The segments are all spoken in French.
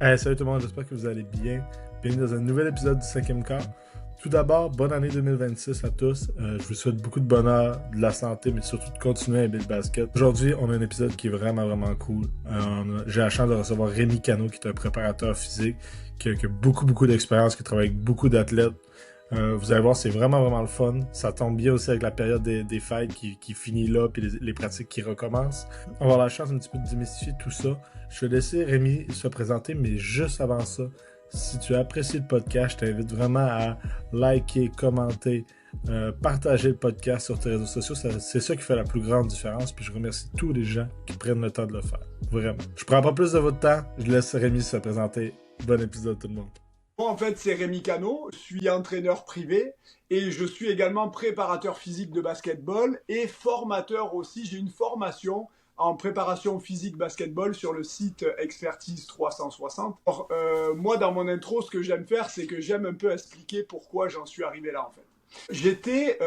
Hey, salut tout le monde, j'espère que vous allez bien. Bienvenue dans un nouvel épisode du 5e quart. Tout d'abord, bonne année 2026 à tous. Je vous souhaite beaucoup de bonheur, de la santé, mais surtout de continuer à aimer le basket. Aujourd'hui, on a un épisode qui est vraiment cool. J'ai la chance de recevoir Rémi Cano, qui est un préparateur physique, qui a beaucoup d'expérience, qui travaille avec beaucoup d'athlètes. Vous allez voir, c'est vraiment le fun. Ça tombe bien aussi avec la période des fêtes qui finit là, puis les pratiques qui recommencent. On va avoir la chance un petit peu de démystifier tout ça. Je vais laisser Rémi se présenter, mais juste avant ça, si tu apprécies le podcast, je t'invite vraiment à liker, commenter, partager le podcast sur tes réseaux sociaux. C'est ça qui fait la plus grande différence. Puis je remercie tous les gens qui prennent le temps de le faire. Vraiment. Je prends pas plus de votre temps. Je laisse Rémi se présenter. Bon épisode tout le monde. Moi, en fait, c'est Rémi Cano, je suis entraîneur privé et je suis également préparateur physique de basketball et formateur aussi. J'ai une formation en préparation physique basketball sur le site Expertise 360. Alors, moi, dans mon intro, ce que j'aime faire, c'est que j'aime un peu expliquer pourquoi j'en suis arrivé là, en fait. J'étais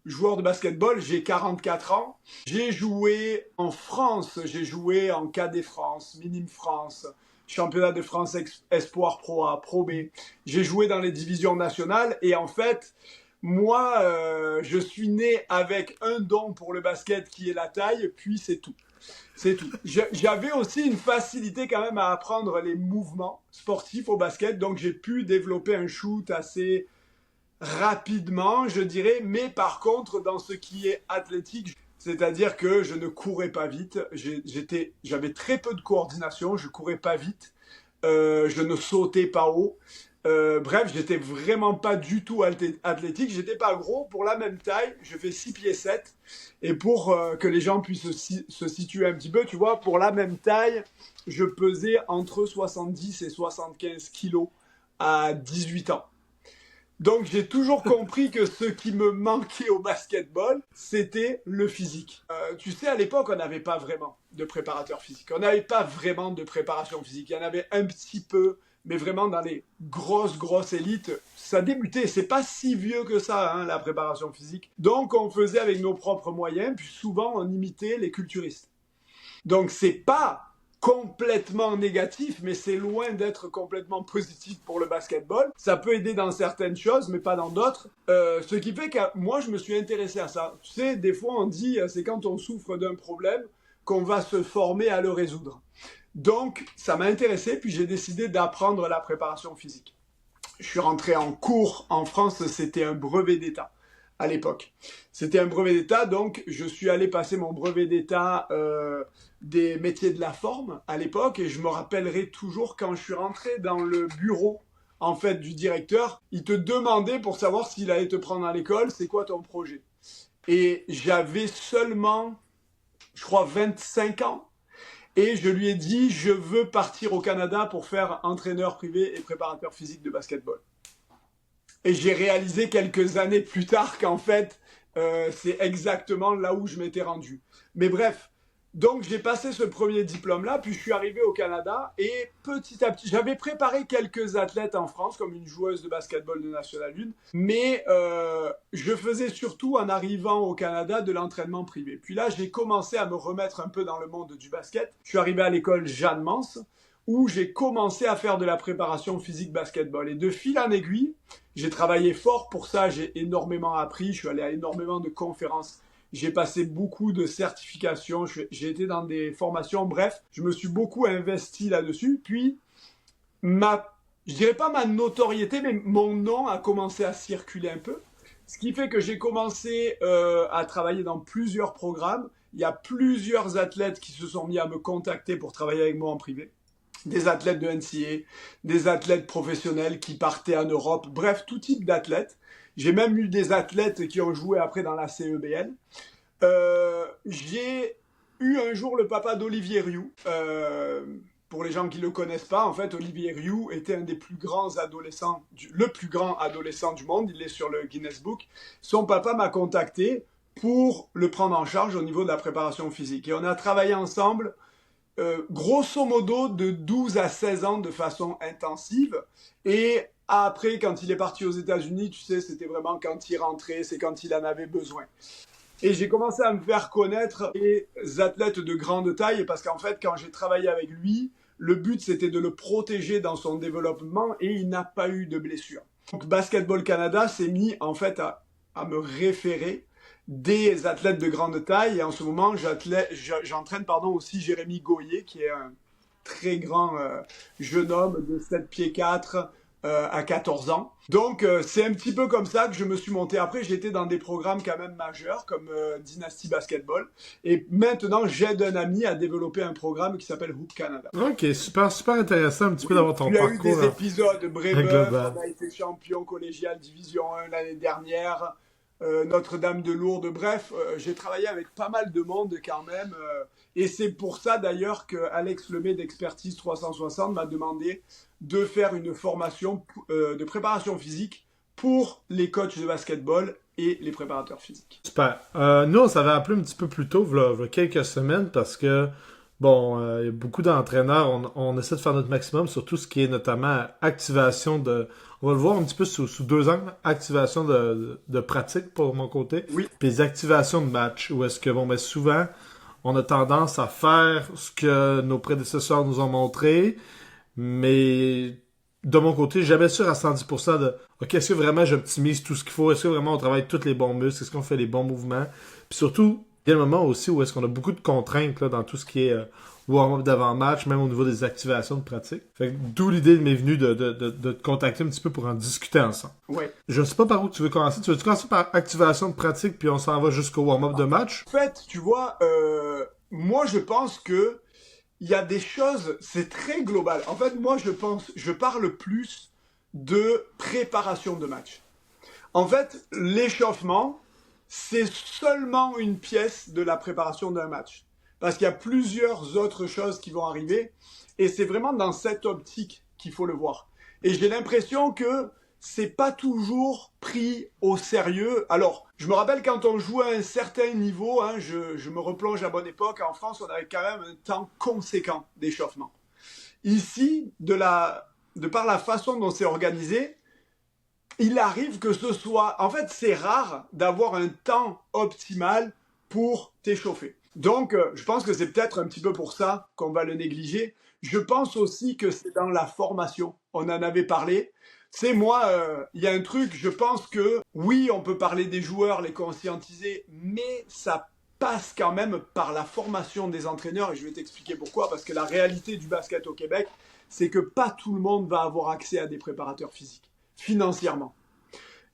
joueur de basketball, j'ai 44 ans. J'ai joué en France, j'ai joué en Cadet France, Minime France, Championnat de France Espoir Pro A, Pro B. J'ai joué dans les divisions nationales et en fait, moi, je suis né avec un don pour le basket qui est la taille, puis c'est tout. C'est tout. J'avais aussi une facilité quand même à apprendre les mouvements sportifs au basket, donc j'ai pu développer un shoot assez rapidement, je dirais, mais par contre, dans ce qui est athlétique, c'est-à-dire que je ne courais pas vite, j'avais très peu de coordination, je courais pas vite, je ne sautais pas haut. Bref, j'étais vraiment pas du tout athlétique, j'étais pas gros, pour la même taille, je fais 6 pieds 7, et pour que les gens puissent se situer un petit peu, tu vois, pour la même taille, je pesais entre 70 et 75 kilos à 18 ans. Donc j'ai toujours compris que ce qui me manquait au basketball, c'était le physique. Tu sais, à l'époque, on n'avait pas vraiment de préparateur physique. On n'avait pas vraiment de préparation physique. Il y en avait un petit peu, mais vraiment dans les grosses élites, ça débutait. C'est pas si vieux que ça, hein, la préparation physique. Donc on faisait avec nos propres moyens, puis souvent on imitait les culturistes. Donc c'est pas complètement négatif, mais c'est loin d'être complètement positif pour le basketball. Ça peut aider dans certaines choses, mais pas dans d'autres. Ce qui fait que moi, je me suis intéressé à ça. Tu sais, des fois, on dit, c'est quand on souffre d'un problème qu'on va se former à le résoudre. Donc, ça m'a intéressé, puis j'ai décidé d'apprendre la préparation physique. Je suis rentré en cours en France, c'était un brevet d'État à l'époque. C'était un brevet d'État, donc je suis allé passer mon brevet d'État des métiers de la forme à l'époque, et je me rappellerai toujours quand je suis rentré dans le bureau en fait du directeur, il te demandait pour savoir s'il allait te prendre à l'école, c'est quoi ton projet. Et j'avais seulement, je crois, 25 ans. Et je lui ai dit, je veux partir au Canada pour faire entraîneur privé et préparateur physique de basketball. Et j'ai réalisé quelques années plus tard qu'en fait, c'est exactement là où je m'étais rendu. Mais bref, donc j'ai passé ce premier diplôme-là, puis je suis arrivé au Canada, et petit à petit, j'avais préparé quelques athlètes en France, comme une joueuse de basketball de National 1, mais je faisais surtout, en arrivant au Canada, de l'entraînement privé. Puis là, j'ai commencé à me remettre un peu dans le monde du basket. Je suis arrivé à l'école Jeanne Mance, où j'ai commencé à faire de la préparation physique basketball. Et de fil en aiguille, j'ai travaillé fort pour ça, j'ai énormément appris, je suis allé à énormément de conférences, j'ai passé beaucoup de certifications, j'ai été dans des formations, bref, je me suis beaucoup investi là-dessus. Puis, je dirais pas ma notoriété, mais mon nom a commencé à circuler un peu. Ce qui fait que j'ai commencé à travailler dans plusieurs programmes. Il y a plusieurs athlètes qui se sont mis à me contacter pour travailler avec moi en privé. Des athlètes de NCAA, des athlètes professionnels qui partaient en Europe, bref, tout type d'athlètes. J'ai même eu des athlètes qui ont joué après dans la CEBL. J'ai eu un jour le papa d'Olivier Rioux. Pour les gens qui ne le connaissent pas, en fait, Olivier Rioux était un des plus grands adolescents, le plus grand adolescent du monde. Il est sur le Guinness Book. Son papa m'a contacté pour le prendre en charge au niveau de la préparation physique. Et on a travaillé ensemble grosso modo de 12 à 16 ans de façon intensive. Et après, quand il est parti aux États-Unis, tu sais, c'était vraiment quand il rentrait, c'est quand il en avait besoin. Et j'ai commencé à me faire connaître les athlètes de grande taille parce qu'en fait, quand j'ai travaillé avec lui, Le but, c'était de le protéger dans son développement et il n'a pas eu de blessure. Donc, Basketball Canada s'est mis en fait à me référer des athlètes de grande taille. Et en ce moment, j'entraîne aussi Jérémy Goyer, qui est un très grand jeune homme de 7 pieds 4 à 14 ans. Donc, c'est un petit peu comme ça que je me suis monté. Après, j'étais dans des programmes quand même majeurs, comme Dynasty Basketball. Et maintenant, j'aide un ami à développer un programme qui s'appelle Hoop Canada. Ok, super, super intéressant un petit peu d'avoir ton il y a parcours. Eu des épisodes de Brébeuf, global. on a été champion collégial Division 1 l'année dernière. Notre-Dame de Lourdes, bref, j'ai travaillé avec pas mal de monde quand même, et c'est pour ça d'ailleurs que Alex Lemay d'Expertise 360 m'a demandé de faire une formation de préparation physique pour les coachs de basketball et les préparateurs physiques. Super. Nous, on s'avait appelé un petit peu plus tôt, il y a quelques semaines, parce que bon, il y a beaucoup d'entraîneurs, on essaie de faire notre maximum sur tout ce qui est notamment activation de... On va le voir un petit peu sous 2 angles. Activation de pratique pour mon côté. Oui. Puis les activations de match. Où est-ce que, bon, ben souvent, on a tendance à faire ce que nos prédécesseurs nous ont montré. Mais de mon côté, jamais sûr à 110% de OK, est-ce que vraiment j'optimise tout ce qu'il faut? Est-ce que vraiment on travaille tous les bons muscles? Est-ce qu'on fait les bons mouvements? Puis surtout, il y a un moment aussi où est-ce qu'on a beaucoup de contraintes là, dans tout ce qui est warm-up d'avant-match, même au niveau des activations de pratique. Fait que d'où l'idée m'est venue de te contacter un petit peu pour en discuter ensemble. Oui. Je ne sais pas par où tu veux commencer. Tu veux-tu commencer par activation de pratique, puis on s'en va jusqu'au warm-up de match? En fait, tu vois, moi je pense que il y a des choses, c'est très global. En fait, moi je parle plus de préparation de match. En fait, l'échauffement, c'est seulement une pièce de la préparation d'un match. Parce qu'il y a plusieurs autres choses qui vont arriver. Et c'est vraiment dans cette optique qu'il faut le voir. Et j'ai l'impression que c'est pas toujours pris au sérieux. Alors, je me rappelle quand on jouait à un certain niveau, hein, je me replonge à bonne époque, en France, on avait quand même un temps conséquent d'échauffement. Ici, de par la façon dont c'est organisé, il arrive que ce soit... En fait, c'est rare d'avoir un temps optimal pour t'échauffer. Donc, je pense que c'est peut-être un petit peu pour ça qu'on va le négliger. Je pense aussi que c'est dans la formation. On en avait parlé. C'est moi, il y a un truc, je pense que oui, on peut parler des joueurs, les conscientiser, mais ça passe quand même par la formation des entraîneurs. Et je vais t'expliquer pourquoi. Parce que la réalité du basket au Québec, c'est que pas tout le monde va avoir accès à des préparateurs physiques, financièrement.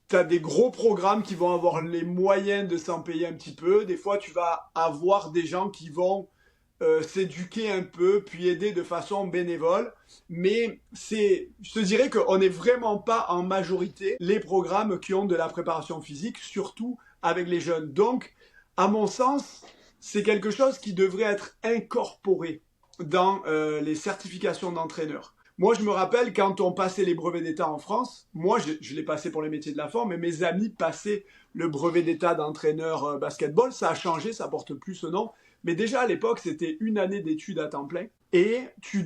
Tu as des gros programmes qui vont avoir les moyens de s'en payer un petit peu. Des fois, tu vas avoir des gens qui vont s'éduquer un peu, puis aider de façon bénévole. Mais je te dirais qu'on n'est vraiment pas en majorité les programmes qui ont de la préparation physique, surtout avec les jeunes. Donc, à mon sens, c'est quelque chose qui devrait être incorporé dans les certifications d'entraîneurs. Moi, je me rappelle quand on passait les brevets d'État en France, moi, je l'ai passé pour les métiers de la forme, mais mes amis passaient le brevet d'État d'entraîneur basketball. Ça a changé, ça porte plus ce nom. Mais déjà, à l'époque, c'était 1 année d'études à temps plein. Et tu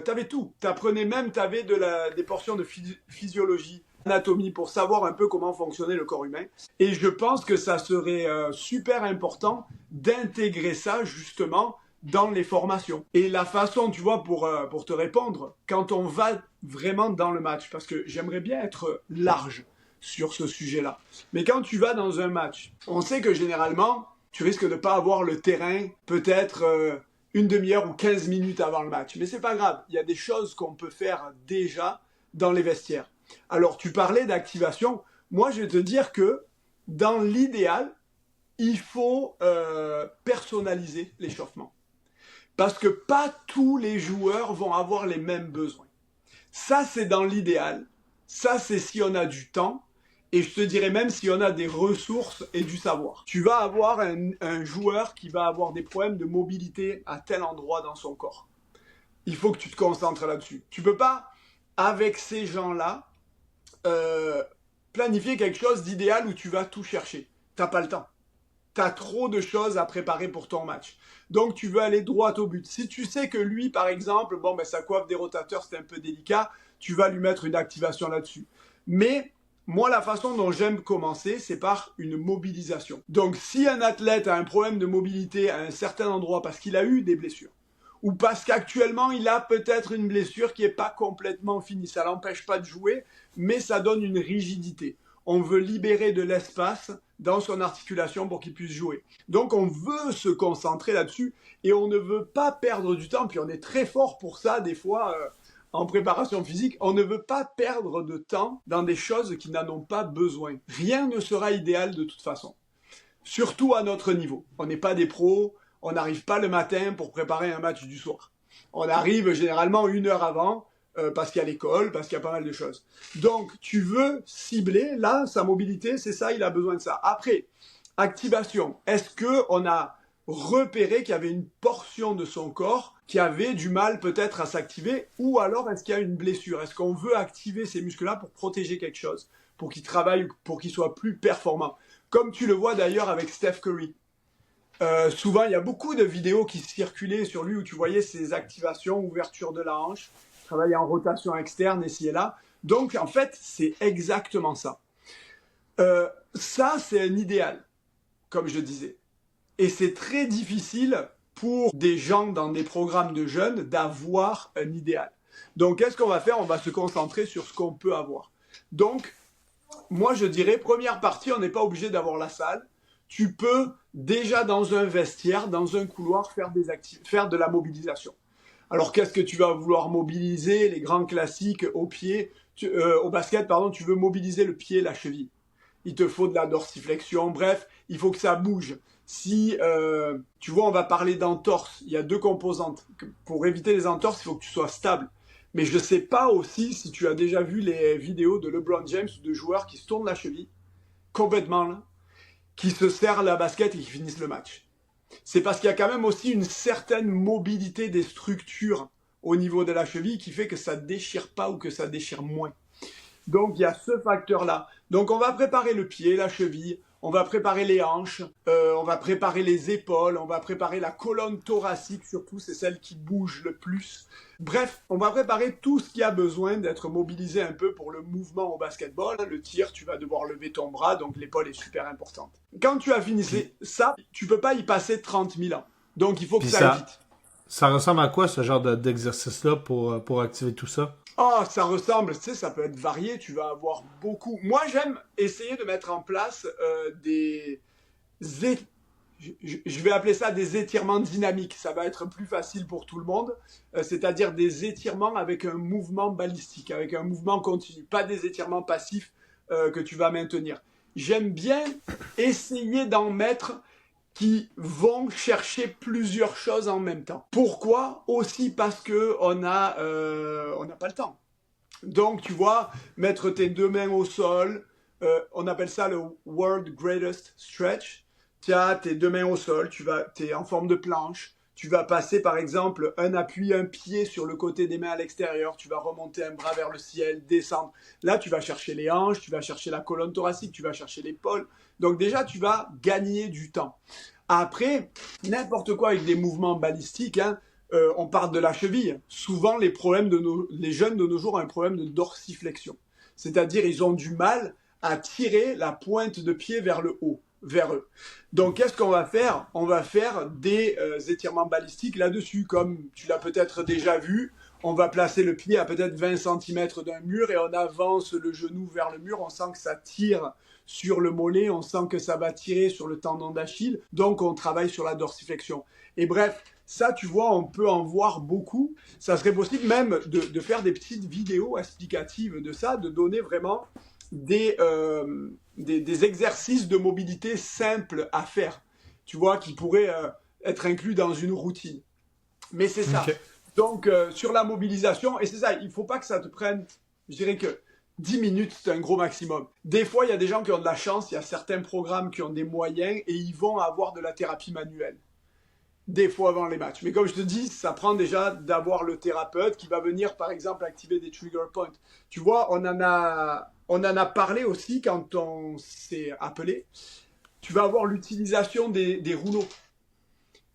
avais tout. Tu apprenais même, tu avais des portions de physiologie, anatomie, pour savoir un peu comment fonctionnait le corps humain. Et je pense que ça serait super important d'intégrer ça, justement, dans les formations. Et la façon, tu vois, pour te répondre, quand on va vraiment dans le match, parce que j'aimerais bien être large sur ce sujet-là, mais quand tu vas dans un match, on sait que généralement, tu risques de ne pas avoir le terrain peut-être une demi-heure ou 15 minutes avant le match. Mais c'est pas grave, il y a des choses qu'on peut faire déjà dans les vestiaires. Alors, tu parlais d'activation. Moi, je vais te dire que dans l'idéal, il faut personnaliser l'échauffement. Parce que pas tous les joueurs vont avoir les mêmes besoins. Ça, c'est dans l'idéal. Ça, c'est si on a du temps. Et je te dirais même si on a des ressources et du savoir. Tu vas avoir un joueur qui va avoir des problèmes de mobilité à tel endroit dans son corps. Il faut que tu te concentres là-dessus. Tu peux pas, avec ces gens-là, planifier quelque chose d'idéal où tu vas tout chercher. T'as pas le temps. T'as trop de choses à préparer pour ton match. Donc, tu veux aller droit au but. Si tu sais que lui, par exemple, sa coiffe des rotateurs, c'est un peu délicat, tu vas lui mettre une activation là-dessus. Mais moi, la façon dont j'aime commencer, c'est par une mobilisation. Donc, si un athlète a un problème de mobilité à un certain endroit parce qu'il a eu des blessures, ou parce qu'actuellement il a peut-être une blessure qui n'est pas complètement finie. Ça l'empêche pas de jouer, mais ça donne une rigidité. On veut libérer de l'espace dans son articulation pour qu'il puisse jouer. Donc on veut se concentrer là-dessus et on ne veut pas perdre du temps. Puis on est très fort pour ça des fois en préparation physique. On ne veut pas perdre de temps dans des choses qui n'en ont pas besoin. Rien ne sera idéal de toute façon. Surtout à notre niveau. On n'est pas des pros, on n'arrive pas le matin pour préparer un match du soir. On arrive généralement 1 heure avant parce qu'il y a l'école, parce qu'il y a pas mal de choses. Donc, tu veux cibler, là, sa mobilité, c'est ça, il a besoin de ça. Après, activation. Est-ce qu'on a repéré qu'il y avait une portion de son corps qui avait du mal peut-être à s'activer, ou alors est-ce qu'il y a une blessure? Est-ce qu'on veut activer ces muscles-là pour protéger quelque chose, pour qu'il travaille, pour qu'il soit plus performant? Comme tu le vois d'ailleurs avec Steph Curry. Souvent, il y a beaucoup de vidéos qui circulaient sur lui où tu voyais ses activations, ouverture de la hanche, travailler en rotation externe, ici et là. Donc, en fait, c'est exactement ça. Ça, c'est un idéal, comme je disais. Et c'est très difficile pour des gens dans des programmes de jeunes d'avoir un idéal. Donc, qu'est-ce qu'on va faire? On va se concentrer sur ce qu'on peut avoir. Donc, moi, je dirais, première partie, on n'est pas obligé d'avoir la salle. Tu peux déjà dans un vestiaire, dans un couloir, faire de la mobilisation. Alors, qu'est-ce que tu vas vouloir mobiliser? Les grands classiques au pied, au basket, pardon, tu veux mobiliser le pied, la cheville. Il te faut de la dorsiflexion, bref, il faut que ça bouge. Si, tu vois, on va parler d'entorse, il y a 2 composantes. Pour éviter les entorses, il faut que tu sois stable. Mais je ne sais pas aussi si tu as déjà vu les vidéos de LeBron James ou de joueurs qui se tournent la cheville, complètement là, qui se serrent la basket et qui finissent le match. C'est parce qu'il y a quand même aussi une certaine mobilité des structures au niveau de la cheville qui fait que ça ne déchire pas ou que ça déchire moins. Donc il y a ce facteur-là. Donc on va préparer le pied, la cheville, on va préparer les hanches, on va préparer les épaules, on va préparer la colonne thoracique surtout, c'est celle qui bouge le plus. Bref, on va préparer tout ce qui a besoin d'être mobilisé un peu pour le mouvement au basketball. Le tir, tu vas devoir lever ton bras, donc l'épaule est super importante. Quand tu as fini ça, tu peux pas y passer 30 000 ans. Donc il faut que ça aille vite. Ça ressemble à quoi ce genre d'exercice-là pour activer tout ça? Oh, ça ressemble, tu sais, ça peut être varié, tu vas avoir beaucoup. Moi, j'aime essayer de mettre en place je vais appeler ça des étirements dynamiques. Ça va être plus facile pour tout le monde, c'est-à-dire des étirements avec un mouvement balistique, avec un mouvement continu, pas des étirements passifs que tu vas maintenir. J'aime bien essayer d'en mettre qui vont chercher plusieurs choses en même temps. Pourquoi? Aussi parce que on n'a pas le temps. Donc, tu vois, mettre tes 2 mains au sol, on appelle ça le World Greatest Stretch. Tu as tes 2 mains au sol, tu es en forme de planche, tu vas passer par exemple un appui, un pied sur le côté des mains à l'extérieur, tu vas remonter un bras vers le ciel, descendre. Là, tu vas chercher les hanches, tu vas chercher la colonne thoracique, tu vas chercher l'épaule. Donc déjà, tu vas gagner du temps. Après, n'importe quoi avec des mouvements balistiques, hein, on parle de la cheville. Souvent, les jeunes de nos jours ont un problème de dorsiflexion. C'est-à-dire, ils ont du mal à tirer la pointe de pied vers le haut, vers eux. Donc, qu'est-ce qu'on va faire? On va faire des étirements balistiques là-dessus, comme tu l'as peut-être déjà vu. On va placer le pied à peut-être 20 cm d'un mur et on avance le genou vers le mur. On sent que ça tire sur le mollet, on sent que ça va tirer sur le tendon d'Achille. Donc, on travaille sur la dorsiflexion. Et bref, ça, tu vois, on peut en voir beaucoup. Ça serait possible même de faire des petites vidéos explicatives de ça, de donner vraiment des exercices de mobilité simples à faire, tu vois, qui pourraient être inclus dans une routine. Mais c'est ça. Okay. Donc, sur la mobilisation, et c'est ça, il ne faut pas que ça te prenne, je dirais que 10 minutes, c'est un gros maximum. Des fois, il y a des gens qui ont de la chance, il y a certains programmes qui ont des moyens et ils vont avoir de la thérapie manuelle. Des fois avant les matchs. Mais comme je te dis, ça prend déjà d'avoir le thérapeute qui va venir, par exemple, activer des trigger points. Tu vois, on en a parlé aussi quand on s'est appelé. Tu vas avoir l'utilisation des rouleaux.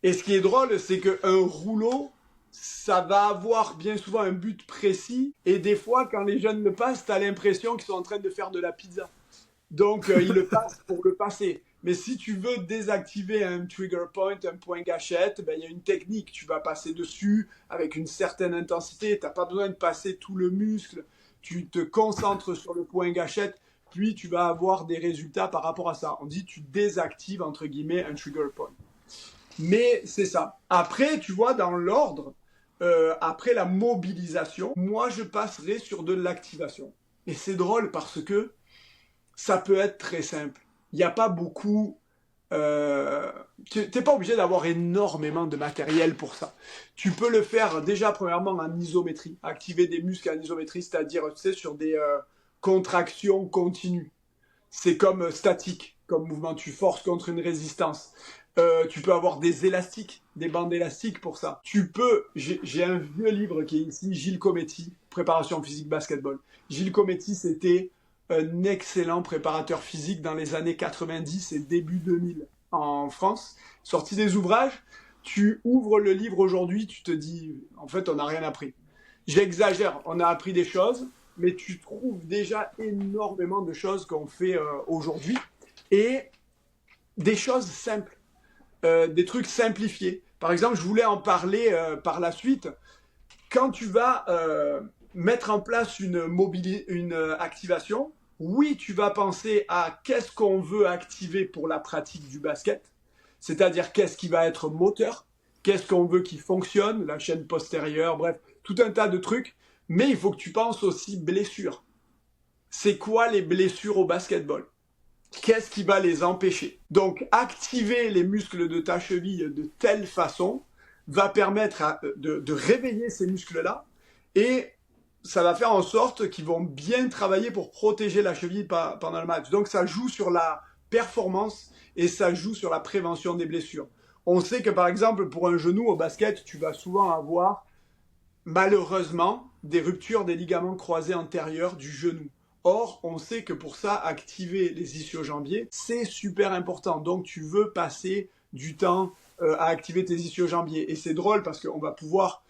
Et ce qui est drôle, c'est qu'un rouleau, ça va avoir bien souvent un but précis. Et des fois, quand les jeunes le passent, tu as l'impression qu'ils sont en train de faire de la pizza. Donc, ils le passent pour le passer. Mais si tu veux désactiver un trigger point, un point gâchette, ben, il y a une technique. Tu vas passer dessus avec une certaine intensité. Tu n'as pas besoin de passer tout le muscle. Tu te concentres sur le point gâchette, puis tu vas avoir des résultats par rapport à ça. On dit tu désactives, entre guillemets, un trigger point. Mais c'est ça. Après, tu vois, dans l'ordre, après la mobilisation, moi, je passerai sur de l'activation. Et c'est drôle parce que ça peut être très simple. Il n'y a pas beaucoup... tu n'es pas obligé d'avoir énormément de matériel pour ça. Tu peux le faire déjà premièrement en isométrie, activer des muscles en isométrie, c'est-à-dire tu sais, sur des contractions continues. C'est comme statique, comme mouvement, tu forces contre une résistance. Tu peux avoir des élastiques, des bandes élastiques pour ça. J'ai un vieux livre qui est ici, Gilles Cometti, Préparation physique basketball. Gilles Cometti, c'était un excellent préparateur physique dans les années 90 et début 2000 en France. Sorti des ouvrages, tu ouvres le livre aujourd'hui, tu te dis, en fait, on n'a rien appris. J'exagère, on a appris des choses, mais tu trouves déjà énormément de choses qu'on fait aujourd'hui et des choses simples, des trucs simplifiés. Par exemple, je voulais en parler par la suite. Quand tu vas mettre en place une activation, oui, tu vas penser à qu'est-ce qu'on veut activer pour la pratique du basket, c'est-à-dire qu'est-ce qui va être moteur, qu'est-ce qu'on veut qui fonctionne, la chaîne postérieure, bref, tout un tas de trucs. Mais il faut que tu penses aussi blessures. C'est quoi les blessures au basketball? Qu'est-ce qui va les empêcher? Donc, activer les muscles de ta cheville de telle façon va permettre de réveiller ces muscles-là et ça va faire en sorte qu'ils vont bien travailler pour protéger la cheville pendant le match. Donc, ça joue sur la performance et ça joue sur la prévention des blessures. On sait que, par exemple, pour un genou au basket, tu vas souvent avoir, malheureusement, des ruptures des ligaments croisés antérieurs du genou. Or, on sait que pour ça, activer les ischio-jambiers, c'est super important. Donc, tu veux passer du temps à activer tes ischio-jambiers. Et c'est drôle parce qu'on va pouvoir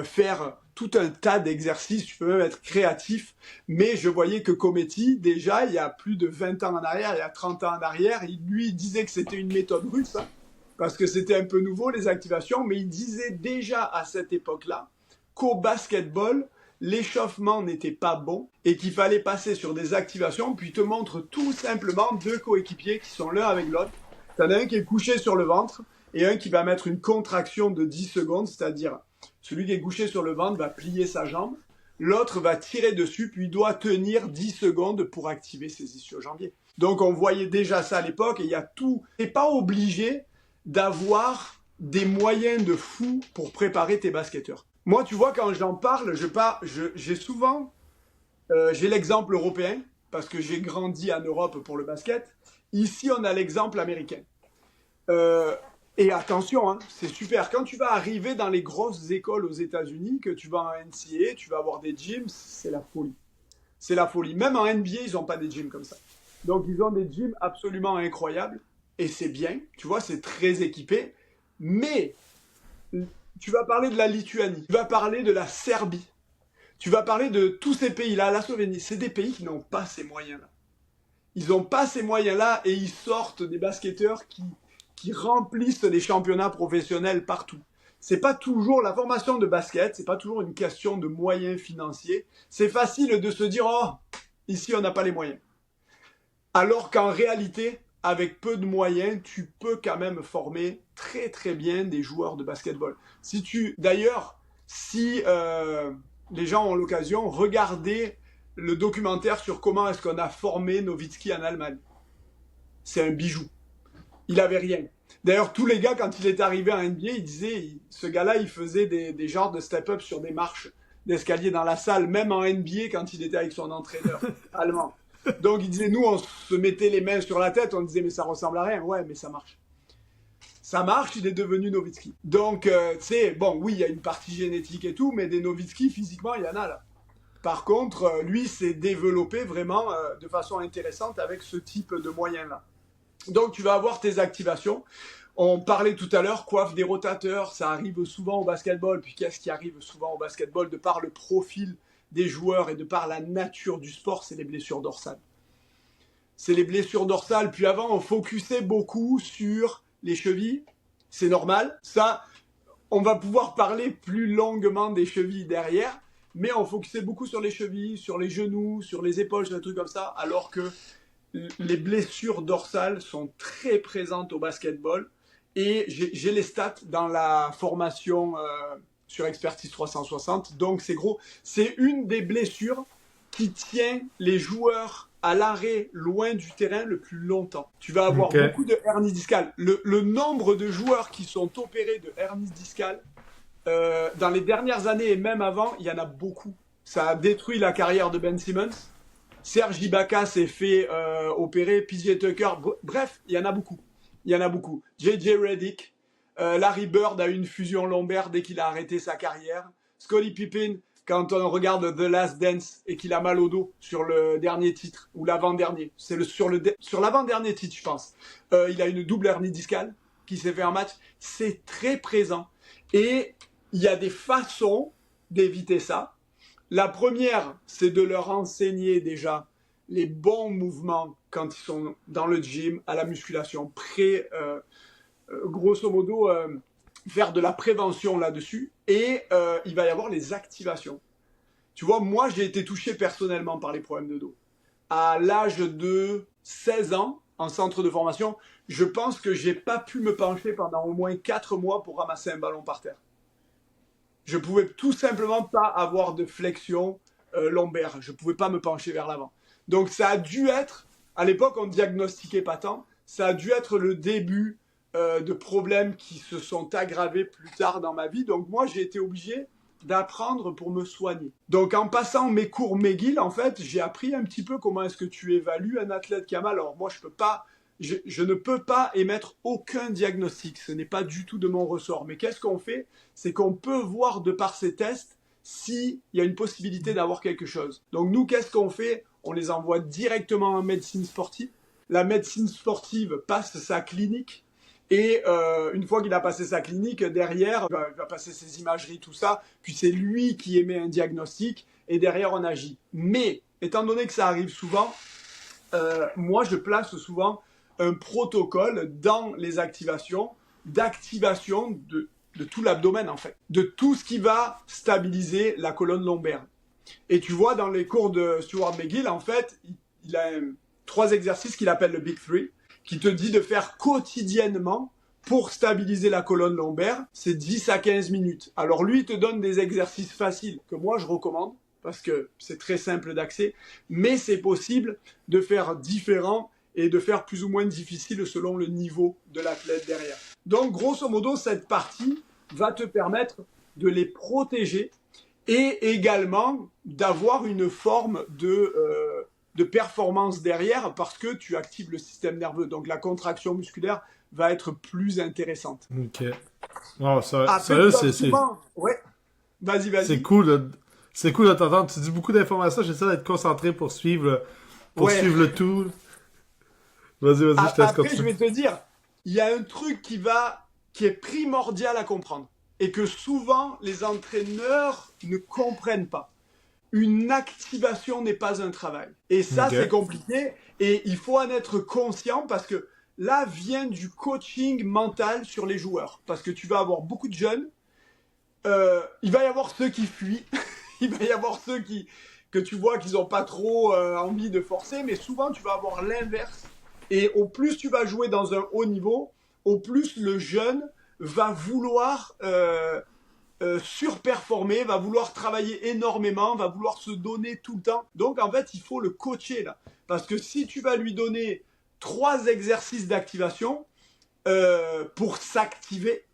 faire tout un tas d'exercices. Tu peux même être créatif. Mais je voyais que Cometti, déjà, il y a plus de 20 ans en arrière, il y a 30 ans en arrière, lui, il disait que c'était une méthode russe, hein, parce que c'était un peu nouveau, les activations. Mais il disait déjà à cette époque-là qu'au basketball, l'échauffement n'était pas bon et qu'il fallait passer sur des activations, puis il te montre tout simplement deux coéquipiers qui sont l'un avec l'autre. Tu en as un qui est couché sur le ventre et un qui va mettre une contraction de 10 secondes, c'est-à-dire celui qui est couché sur le ventre va plier sa jambe, l'autre va tirer dessus, puis il doit tenir 10 secondes pour activer ses ischio-jambiers. Donc on voyait déjà ça à l'époque et il y a tout. Tu n'es pas obligé d'avoir des moyens de fou pour préparer tes basketteurs. Moi, tu vois, quand j'en parle, j'ai souvent, j'ai l'exemple européen, parce que j'ai grandi en Europe pour le basket. Ici, on a l'exemple américain. Et attention, hein, c'est super. Quand tu vas arriver dans les grosses écoles aux États-Unis, que tu vas en NCAA, tu vas avoir des gyms, c'est la folie. C'est la folie. Même en NBA, ils n'ont pas des gyms comme ça. Donc, ils ont des gyms absolument incroyables. Et c'est bien, tu vois, c'est très équipé. Mais tu vas parler de la Lituanie, tu vas parler de la Serbie, tu vas parler de tous ces pays-là, la Slovénie. C'est des pays qui n'ont pas ces moyens-là. Ils n'ont pas ces moyens-là et ils sortent des basketteurs qui remplissent les championnats professionnels partout. C'est pas toujours la formation de basket, c'est pas toujours une question de moyens financiers. C'est facile de se dire, oh, ici on n'a pas les moyens. Alors qu'en réalité, avec peu de moyens, tu peux quand même former très très bien des joueurs de basketball. D'ailleurs, si les gens ont l'occasion, regardez le documentaire sur comment est-ce qu'on a formé Nowitzki en Allemagne. C'est un bijou. Il avait rien. D'ailleurs, tous les gars, quand il est arrivé en NBA, ils disaient, ce gars-là, il faisait des genres de step-up sur des marches d'escalier dans la salle, même en NBA quand il était avec son entraîneur allemand. Donc il disait, nous on se mettait les mains sur la tête, on disait mais ça ressemble à rien, ouais mais ça marche. Ça marche, il est devenu Nowitzki. Donc tu sais, bon oui il y a une partie génétique et tout, mais des Nowitzki physiquement il y en a là. Par contre, lui s'est développé vraiment de façon intéressante avec ce type de moyens là. Donc tu vas avoir tes activations. On parlait tout à l'heure, coiffe des rotateurs, ça arrive souvent au basketball, puis qu'est-ce qui arrive souvent au basketball de par le profil des joueurs et de par la nature du sport, c'est les blessures dorsales. c'est les blessures dorsales. Puis avant, on focusait beaucoup sur les chevilles. C'est normal. Ça, on va pouvoir parler plus longuement des chevilles derrière. Mais on focusait beaucoup sur les chevilles, sur les genoux, sur les épaules, sur des trucs comme ça. Alors que les blessures dorsales sont très présentes au basketball. Et j'ai les stats dans la formation sur Expertise 360. Donc, c'est gros. C'est une des blessures qui tient les joueurs à l'arrêt loin du terrain le plus longtemps. Tu vas avoir beaucoup de hernie discale. Le nombre de joueurs qui sont opérés de hernie discale, dans les dernières années et même avant, il y en a beaucoup. Ça a détruit la carrière de Ben Simmons. Serge Ibaka s'est fait opérer, PJ Tucker. Bref, il y en a beaucoup. Il y en a beaucoup. JJ Redick, Larry Bird a eu une fusion lombaire dès qu'il a arrêté sa carrière. Scottie Pippen, quand on regarde The Last Dance et qu'il a mal au dos sur le dernier titre, ou l'avant-dernier, c'est sur l'avant-dernier titre, je pense. Il a une double hernie discale qui s'est fait un match. C'est très présent. Et il y a des façons d'éviter ça. La première, c'est de leur enseigner déjà les bons mouvements quand ils sont dans le gym, à la musculation, grosso modo, faire de la prévention là-dessus. Et il va y avoir les activations. Tu vois, moi, j'ai été touché personnellement par les problèmes de dos. À l'âge de 16 ans, en centre de formation, je pense que j'ai pas pu me pencher pendant au moins 4 mois pour ramasser un ballon par terre. Je pouvais tout simplement pas avoir de flexion lombaire. Je pouvais pas me pencher vers l'avant. Donc ça a dû être, à l'époque on diagnostiquait pas tant, ça a dû être le début de problèmes qui se sont aggravés plus tard dans ma vie. Donc moi j'ai été obligé d'apprendre pour me soigner. Donc en passant mes cours McGill, en fait, j'ai appris un petit peu comment est-ce que tu évalues un athlète qui a mal. Alors moi je ne peux pas émettre aucun diagnostic, ce n'est pas du tout de mon ressort. Mais qu'est-ce qu'on fait? C'est qu'on peut voir de par ces tests s'il y a une possibilité d'avoir quelque chose. Donc nous, qu'est-ce qu'on fait? On les envoie directement en médecine sportive. La médecine sportive passe sa clinique. Et une fois qu'il a passé sa clinique, derrière, il va passer ses imageries, tout ça. Puis c'est lui qui émet un diagnostic. Et derrière, on agit. Mais, étant donné que ça arrive souvent, moi, je place souvent un protocole dans les activations, d'activation de tout l'abdomen, en fait. De tout ce qui va stabiliser la colonne lombaire. Et tu vois, dans les cours de Stuart McGill, en fait, il a 3 exercices qu'il appelle le Big Three, qui te dit de faire quotidiennement pour stabiliser la colonne lombaire. C'est 10 à 15 minutes. Alors lui, il te donne des exercices faciles que moi, je recommande, parce que c'est très simple d'accès, mais c'est possible de faire différent et de faire plus ou moins difficile selon le niveau de l'athlète derrière. Donc, grosso modo, cette partie va te permettre de les protéger et également d'avoir une forme de performance derrière parce que tu actives le système nerveux. Donc, la contraction musculaire va être plus intéressante. Ok. Oh, Après, c'est... Ouais. Vas-y. C'est cool. C'est cool de t'entendre. Tu dis beaucoup d'informations. J'essaie d'être concentré pour suivre le tout. Vas-y, je te laisse Après, continuer. je vais te dire, il y a un truc qui est primordial à comprendre et que souvent les entraîneurs ne comprennent pas. Une activation n'est pas un travail. Et ça, c'est compliqué et il faut en être conscient parce que là vient du coaching mental sur les joueurs. Parce que tu vas avoir beaucoup de jeunes, il va y avoir ceux qui fuient, il va y avoir ceux que tu vois qu'ils n'ont pas trop envie de forcer, mais souvent tu vas avoir l'inverse. Et au plus tu vas jouer dans un haut niveau, au plus le jeune va vouloir surperformer, va vouloir travailler énormément, va vouloir se donner tout le temps. Donc en fait, il faut le coacher là. Parce que si tu vas lui donner 3 exercices d'activation pour s'activer,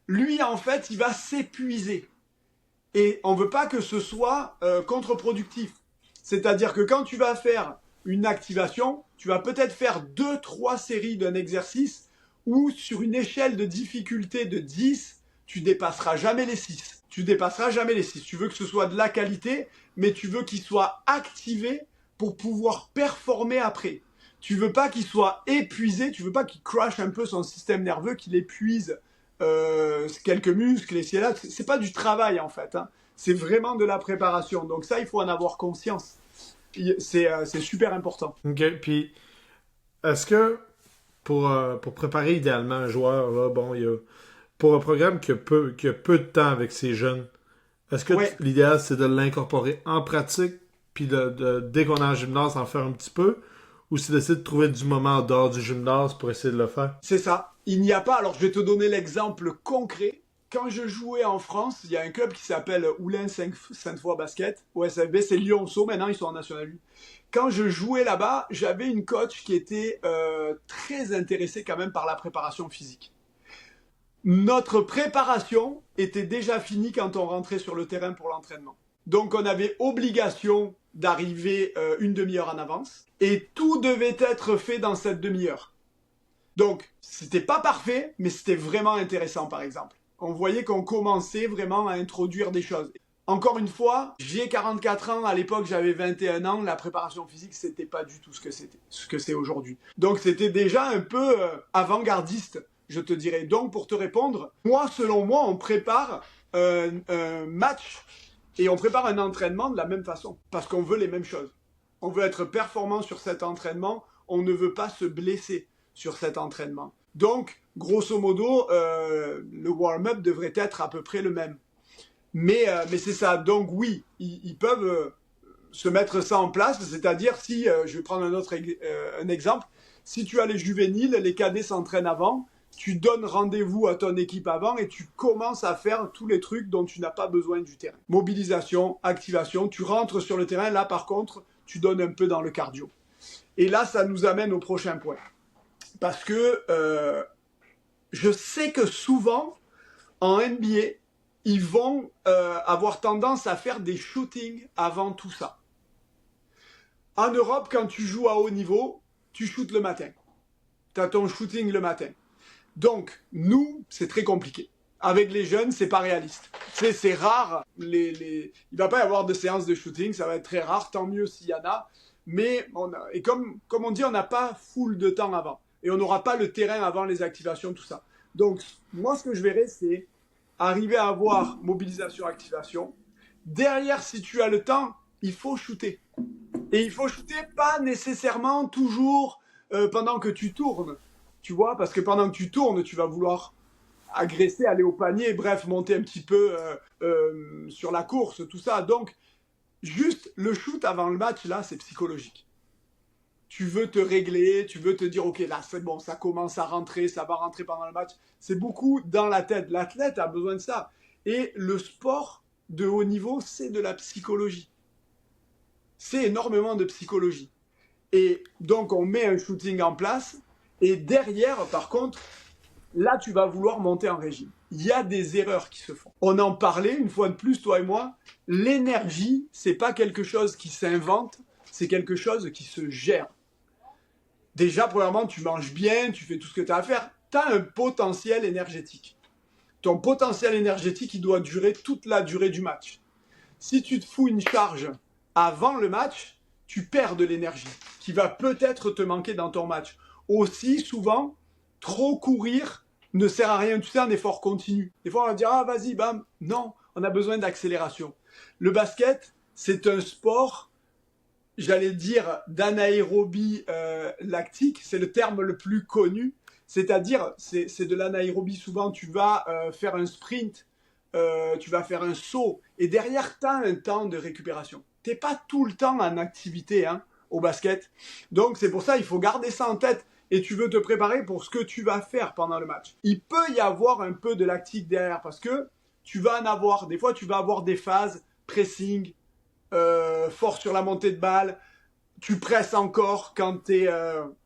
lui en fait, il va s'épuiser. Et on veut pas que ce soit contre-productif. C'est-à-dire que quand tu vas faire une activation, tu vas peut-être faire 2-3 séries d'un exercice où sur une échelle de difficulté de 10, tu dépasseras jamais les 6. Tu dépasseras jamais les 6. Tu veux que ce soit de la qualité, mais tu veux qu'il soit activé pour pouvoir performer après. Tu veux pas qu'il soit épuisé, tu veux pas qu'il crash un peu son système nerveux, qu'il épuise quelques muscles et là. C'est pas du travail en fait. Hein. C'est vraiment de la préparation. Donc ça, il faut en avoir conscience. C'est super important. Ok, puis Est-ce que pour préparer idéalement un joueur, là, bon, pour un programme qui a peu de temps avec ses jeunes, est-ce que Ouais, l'idéal c'est de l'incorporer en pratique, puis dès qu'on est en gymnase, en faire un petit peu, ou c'est d'essayer de trouver du moment en dehors du gymnase pour essayer de le faire? c'est ça. Il n'y a pas. Alors, je vais te donner l'exemple concret. Quand je jouais en France, il y a un club qui s'appelle Oulin Sainte-Foy Basket, au SFB, c'est Lyonceau, maintenant ils sont en National 1. Quand je jouais là-bas, j'avais une coach qui était très intéressée quand même par la préparation physique. Notre préparation était déjà finie quand on rentrait sur le terrain pour l'entraînement. Donc on avait obligation d'arriver une demi-heure en avance et tout devait être fait dans cette demi-heure. Donc c'était pas parfait, mais c'était vraiment intéressant par exemple. On voyait qu'on commençait vraiment à introduire des choses. Encore une fois, j'ai 44 ans, à l'époque j'avais 21 ans, la préparation physique c'était pas du tout ce que c'est aujourd'hui. Donc c'était déjà un peu avant-gardiste, je te dirais. Donc pour te répondre, moi selon moi on prépare un match et on prépare un entraînement de la même façon, parce qu'on veut les mêmes choses. On veut être performant sur cet entraînement, on ne veut pas se blesser sur cet entraînement. Donc, grosso modo, le warm-up devrait être à peu près le même. Mais c'est ça. Donc oui, ils peuvent se mettre ça en place. C'est-à-dire si, je vais prendre un exemple, si tu as les juvéniles, les cadets s'entraînent avant, tu donnes rendez-vous à ton équipe avant et tu commences à faire tous les trucs dont tu n'as pas besoin du terrain. Mobilisation, activation, tu rentres sur le terrain. Là, par contre, tu donnes un peu dans le cardio. Et là, ça nous amène au prochain point. Parce que je sais que souvent, en NBA, ils vont avoir tendance à faire des shootings avant tout ça. En Europe, quand tu joues à haut niveau, tu shootes le matin. Tu as ton shooting le matin. Donc, nous, c'est très compliqué. Avec les jeunes, c'est pas réaliste. C'est rare. Il va pas y avoir de séances de shooting, ça va être très rare, tant mieux s'il y en a. Mais comme on dit, on n'a pas full de temps avant. Et on n'aura pas le terrain avant les activations, tout ça. Donc, moi, ce que je verrais, c'est arriver à avoir mobilisation, activation. Derrière, si tu as le temps, il faut shooter. Et il faut shooter pas nécessairement toujours pendant que tu tournes. Tu vois, parce que pendant que tu tournes, tu vas vouloir agresser, aller au panier, bref, monter un petit peu sur la course, tout ça. Donc, juste le shoot avant le match, là, c'est psychologique. Tu veux te régler, tu veux te dire, ok, là, c'est bon, ça commence à rentrer, ça va rentrer pendant le match. C'est beaucoup dans la tête. L'athlète a besoin de ça. Et le sport de haut niveau, c'est de la psychologie. C'est énormément de psychologie. Et donc, on met un shooting en place. Et derrière, par contre, là, tu vas vouloir monter en régime. Il y a des erreurs qui se font. On en parlait une fois de plus, toi et moi. L'énergie, c'est pas quelque chose qui s'invente, c'est quelque chose qui se gère. Déjà, premièrement, tu manges bien, tu fais tout ce que tu as à faire. Tu as un potentiel énergétique. Ton potentiel énergétique, il doit durer toute la durée du match. Si tu te fous une charge avant le match, tu perds de l'énergie qui va peut-être te manquer dans ton match. Aussi, souvent, trop courir ne sert à rien. Tu sais, un effort continu. Des fois, on va dire, ah, vas-y, bam. Non, on a besoin d'accélération. Le basket, c'est un sport, j'allais dire, d'anaérobie lactique. C'est le terme le plus connu. C'est-à-dire, c'est de l'anaérobie. Souvent, tu vas faire un sprint, tu vas faire un saut. Et derrière, tu as un temps de récupération. Tu n'es pas tout le temps en activité au basket. Donc, c'est pour ça il faut garder ça en tête. Et tu veux te préparer pour ce que tu vas faire pendant le match. Il peut y avoir un peu de lactique derrière parce que tu vas en avoir. Des fois, tu vas avoir des phases pressing, fort sur la montée de balle. Tu presses encore quand tu es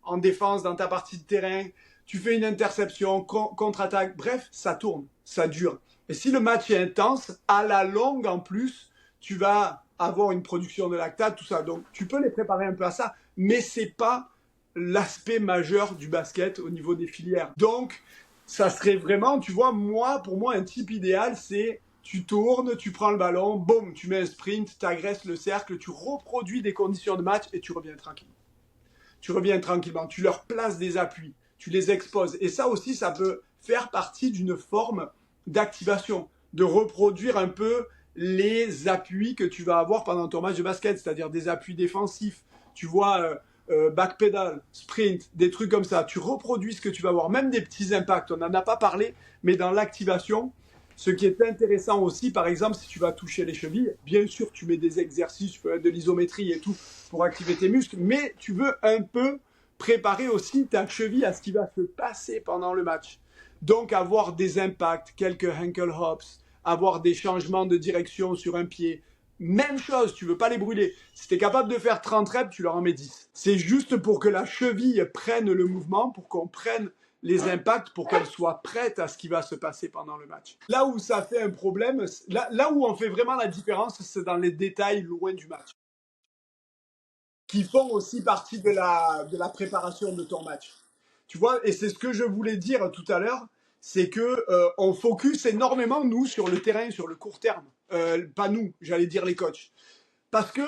en défense dans ta partie de terrain. Tu fais une interception, contre-attaque. Bref, ça tourne, ça dure. Et si le match est intense, à la longue en plus, tu vas avoir une production de lactate, tout ça. Donc, tu peux les préparer un peu à ça, mais c'est pas l'aspect majeur du basket au niveau des filières. Donc, ça serait vraiment, tu vois, pour moi, un type idéal, c'est tu tournes, tu prends le ballon, boum, tu mets un sprint, tu agresses le cercle, tu reproduis des conditions de match et tu reviens tranquillement. Tu reviens tranquillement, tu leur places des appuis, tu les exposes. Et ça aussi, ça peut faire partie d'une forme d'activation, de reproduire un peu les appuis que tu vas avoir pendant ton match de basket, c'est-à-dire des appuis défensifs. Tu vois, backpedal, sprint, des trucs comme ça. Tu reproduis ce que tu vas voir, même des petits impacts. On n'en a pas parlé, mais dans l'activation, ce qui est intéressant aussi, par exemple, si tu vas toucher les chevilles, bien sûr, tu mets des exercices, tu peux mettre de l'isométrie et tout pour activer tes muscles, mais tu veux un peu préparer aussi ta cheville à ce qui va se passer pendant le match. Donc, avoir des impacts, quelques ankle hops, avoir des changements de direction sur un pied. Même chose, tu veux pas les brûler. Si tu es capable de faire 30 reps, tu leur en mets 10. C'est juste pour que la cheville prenne le mouvement, pour qu'on prenne les impacts, pour qu'elle soit prête à ce qui va se passer pendant le match. Là où ça fait un problème, là où on fait vraiment la différence, c'est dans les détails loin du match, qui font aussi partie de la préparation de ton match. Tu vois, et c'est ce que je voulais dire tout à l'heure, c'est que on focus énormément, nous, sur le terrain, sur le court terme. Pas nous, j'allais dire les coachs. Parce que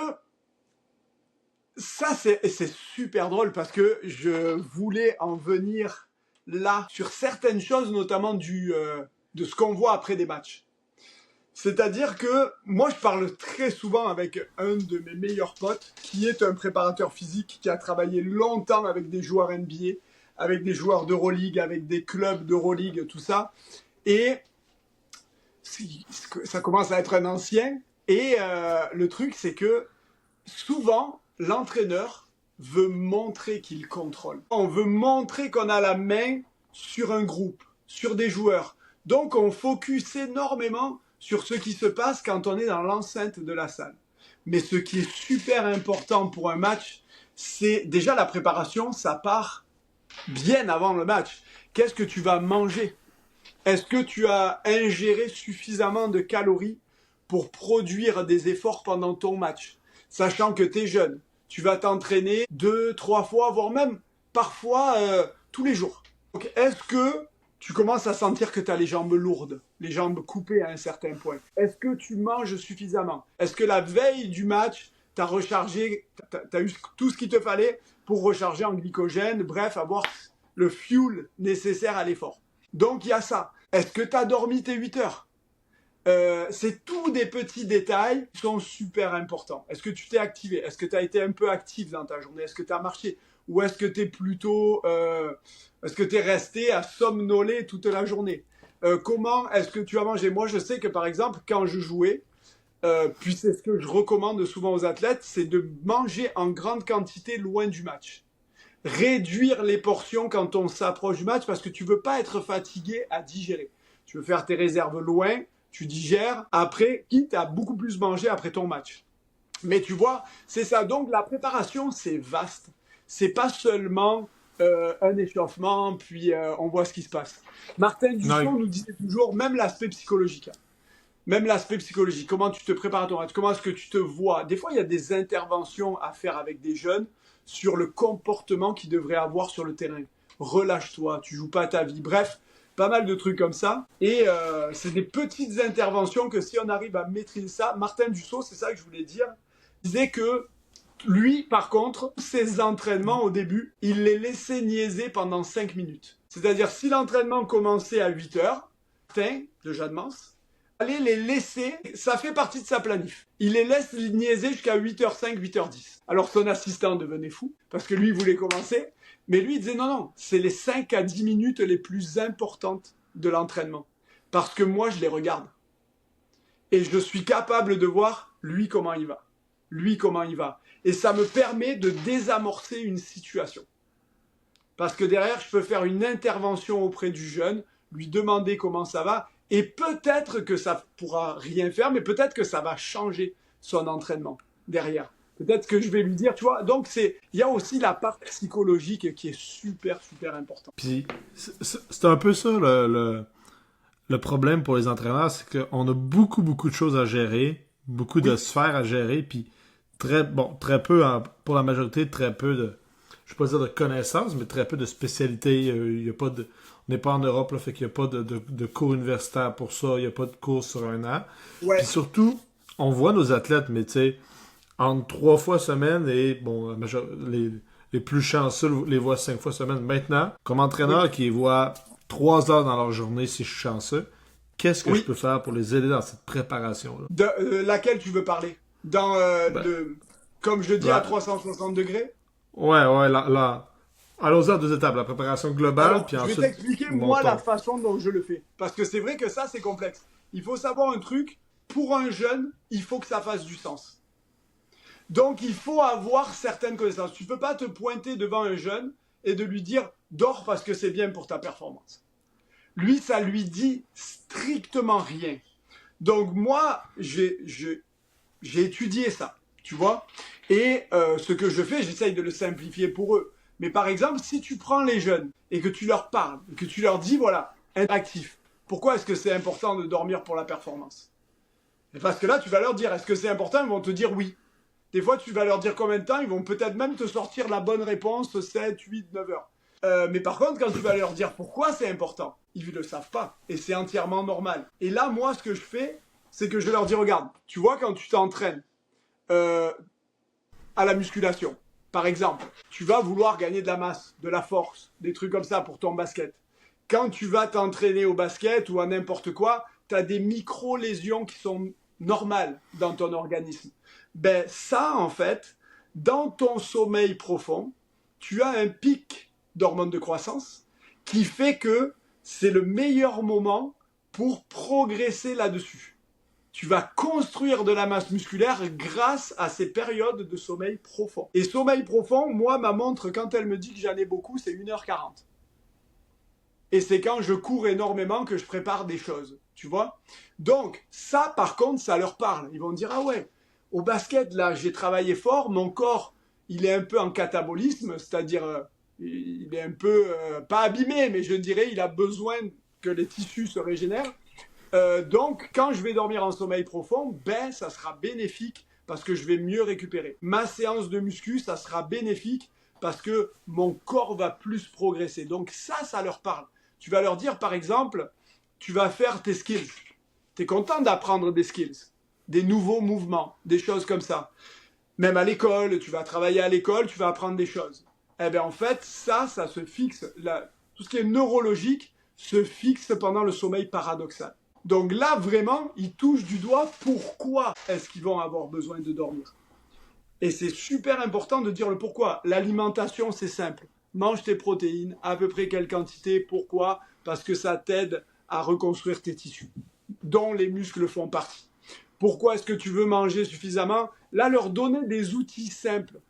ça, c'est super drôle, parce que je voulais en venir là, sur certaines choses, notamment de ce qu'on voit après des matchs. C'est-à-dire que moi, je parle très souvent avec un de mes meilleurs potes, qui est un préparateur physique, qui a travaillé longtemps avec des joueurs NBA, avec des joueurs d'Euroleague, avec des clubs d'Euroleague, tout ça. Et ça commence à être un ancien. Et le truc, c'est que souvent, l'entraîneur veut montrer qu'il contrôle. On veut montrer qu'on a la main sur un groupe, sur des joueurs. Donc, on focus énormément sur ce qui se passe quand on est dans l'enceinte de la salle. Mais ce qui est super important pour un match, c'est déjà la préparation, ça part bien avant le match. Qu'est-ce que tu vas manger? Est-ce que tu as ingéré suffisamment de calories pour produire des efforts pendant ton match? Sachant que tu es jeune, tu vas t'entraîner 2-3 fois, voire même parfois tous les jours. Donc, est-ce que tu commences à sentir que tu as les jambes lourdes, les jambes coupées à un certain point? Est-ce que tu manges suffisamment? Est-ce que la veille du match, tu as rechargé, tu as eu tout ce qu'il te fallait pour recharger en glycogène, bref, avoir le fuel nécessaire à l'effort? Donc, il y a ça. Est-ce que tu as dormi tes 8 heures? C'est tous des petits détails qui sont super importants. Est-ce que tu t'es activé? Est-ce que tu as été un peu actif dans ta journée? Est-ce que tu as marché? Ou est-ce que tu es plutôt... est-ce que tu es resté à somnoler toute la journée? Comment est-ce que tu as mangé? Moi, je sais que par exemple, quand je jouais, puis c'est ce que je recommande souvent aux athlètes, c'est de manger en grande quantité loin du match. Réduire les portions quand on s'approche du match parce que tu veux pas être fatigué à digérer. Tu veux faire tes réserves loin, tu digères, après, quitte à beaucoup plus manger après ton match. Mais tu vois, c'est ça. Donc la préparation, c'est vaste. C'est pas seulement un échauffement, puis on voit ce qui se passe. Martin Dussault nous disait toujours, même l'aspect psychologique. Même l'aspect psychologique, comment tu te prépares à ton match, comment est-ce que tu te vois. Des fois, il y a des interventions à faire avec des jeunes sur le comportement qu'ils devraient avoir sur le terrain. Relâche-toi, tu joues pas ta vie. Bref, pas mal de trucs comme ça. Et c'est des petites interventions que si on arrive à maîtriser ça, Martin Dussault, c'est ça que je voulais dire, disait que lui, par contre, ses entraînements au début, il les laissait niaiser pendant 5 minutes. C'est-à-dire, si l'entraînement commençait à 8 heures, de Jadmans, allez les laisser, ça fait partie de sa planif. Il les laisse niaiser jusqu'à 8h05, 8h10. Alors son assistant devenait fou, parce que lui, il voulait commencer, mais lui, il disait non, c'est les 5 à 10 minutes les plus importantes de l'entraînement. Parce que moi, je les regarde. Et je suis capable de voir, lui, comment il va. Lui, comment il va. Et ça me permet de désamorcer une situation. Parce que derrière, je peux faire une intervention auprès du jeune, lui demander comment ça va, et peut-être que ça pourra rien faire, mais peut-être que ça va changer son entraînement derrière. Peut-être que je vais lui dire, tu vois, donc il y a aussi la part psychologique qui est super, super importante. Puis, c'est un peu ça le problème pour les entraîneurs, c'est qu'on a beaucoup, beaucoup de choses à gérer, beaucoup de sphères à gérer, puis très peu, pour la majorité, très peu de, je ne vais pas dire de connaissances, mais très peu de spécialités. Il y a pas de, on n'est pas en Europe, là, fait qu'il n'y a pas de cours universitaires pour ça, il n'y a pas de cours sur un an. Ouais. Puis surtout, on voit nos athlètes, mais tu sais, entre 3 fois semaine et, bon, les plus chanceux les voient 5 fois semaine. Maintenant, comme entraîneur qui les voit 3 heures dans leur journée si je suis chanceux, qu'est-ce que je peux faire pour les aider dans cette préparation-là? De laquelle tu veux parler? Dans comme je dis, à 360 degrés? Ouais, là. Allons-y à deux étapes. La préparation globale, Alors, puis je vais ensuite, t'expliquer moi la montons. façon dont je le fais. Parce que c'est vrai que ça, c'est complexe. Il faut savoir un truc, pour un jeune, il faut que ça fasse du sens. Donc, il faut avoir certaines connaissances. Tu ne peux pas te pointer devant un jeune et de lui dire dors parce que c'est bien pour ta performance. Lui, ça lui dit strictement rien. Donc, moi, j'ai étudié ça, tu vois. Et ce que je fais, j'essaye de le simplifier pour eux. Mais par exemple, si tu prends les jeunes et que tu leur parles, que tu leur dis, voilà, interactif, pourquoi est-ce que c'est important de dormir pour la performance? Et parce que là, tu vas leur dire, est-ce que c'est important? Ils vont te dire oui. Des fois, tu vas leur dire combien de temps, ils vont peut-être même te sortir la bonne réponse, 7, 8, 9 heures. Mais par contre, quand tu vas leur dire pourquoi c'est important, ils ne le savent pas. Et c'est entièrement normal. Et là, moi, ce que je fais, c'est que je leur dis, regarde, tu vois, quand tu t'entraînes euh, à la musculation, par exemple, tu vas vouloir gagner de la masse, de la force, des trucs comme ça pour ton basket. Quand tu vas t'entraîner au basket ou à n'importe quoi, tu as des micro-lésions qui sont normales dans ton organisme. Ben ça, en fait, dans ton sommeil profond, tu as un pic d'hormones de croissance qui fait que c'est le meilleur moment pour progresser là-dessus. Tu vas construire de la masse musculaire grâce à ces périodes de sommeil profond. Et sommeil profond, moi, ma montre, quand elle me dit que j'en ai beaucoup, c'est 1h40. Et c'est quand je cours énormément que je prépare des choses, tu vois. Donc, ça, par contre, ça leur parle. Ils vont dire, ah ouais, au basket, là, j'ai travaillé fort, mon corps, il est un peu en catabolisme, c'est-à-dire, il est un peu, pas abîmé, mais je dirais, il a besoin que les tissus se régénèrent. Donc, quand je vais dormir en sommeil profond, ben, ça sera bénéfique parce que je vais mieux récupérer. Ma séance de muscu, ça sera bénéfique parce que mon corps va plus progresser. Donc ça leur parle. Tu vas leur dire, par exemple, tu vas faire tes skills. Tu es content d'apprendre des skills, des nouveaux mouvements, des choses comme ça. Même à l'école, tu vas travailler à l'école, tu vas apprendre des choses. Eh bien, en fait, ça se fixe. Tout ce qui est neurologique se fixe pendant le sommeil paradoxal. Donc là, vraiment, ils touchent du doigt pourquoi est-ce qu'ils vont avoir besoin de dormir. Et c'est super important de dire le pourquoi. L'alimentation, c'est simple. Mange tes protéines, à peu près quelle quantité, pourquoi? Parce que ça t'aide à reconstruire tes tissus, dont les muscles font partie. Pourquoi est-ce que tu veux manger suffisamment? Là, leur donner des outils simples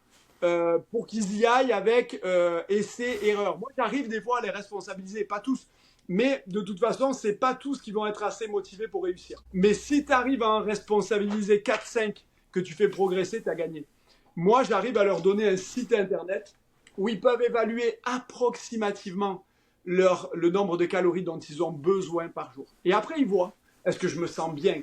pour qu'ils y aillent avec essais-erreurs. Moi, j'arrive des fois à les responsabiliser, pas tous. Mais de toute façon, c'est pas tous qui vont être assez motivés pour réussir. Mais si tu arrives à en responsabiliser 4-5 que tu fais progresser, tu as gagné. Moi, j'arrive à leur donner un site internet où ils peuvent évaluer approximativement le nombre de calories dont ils ont besoin par jour. Et après, ils voient, est-ce que je me sens bien?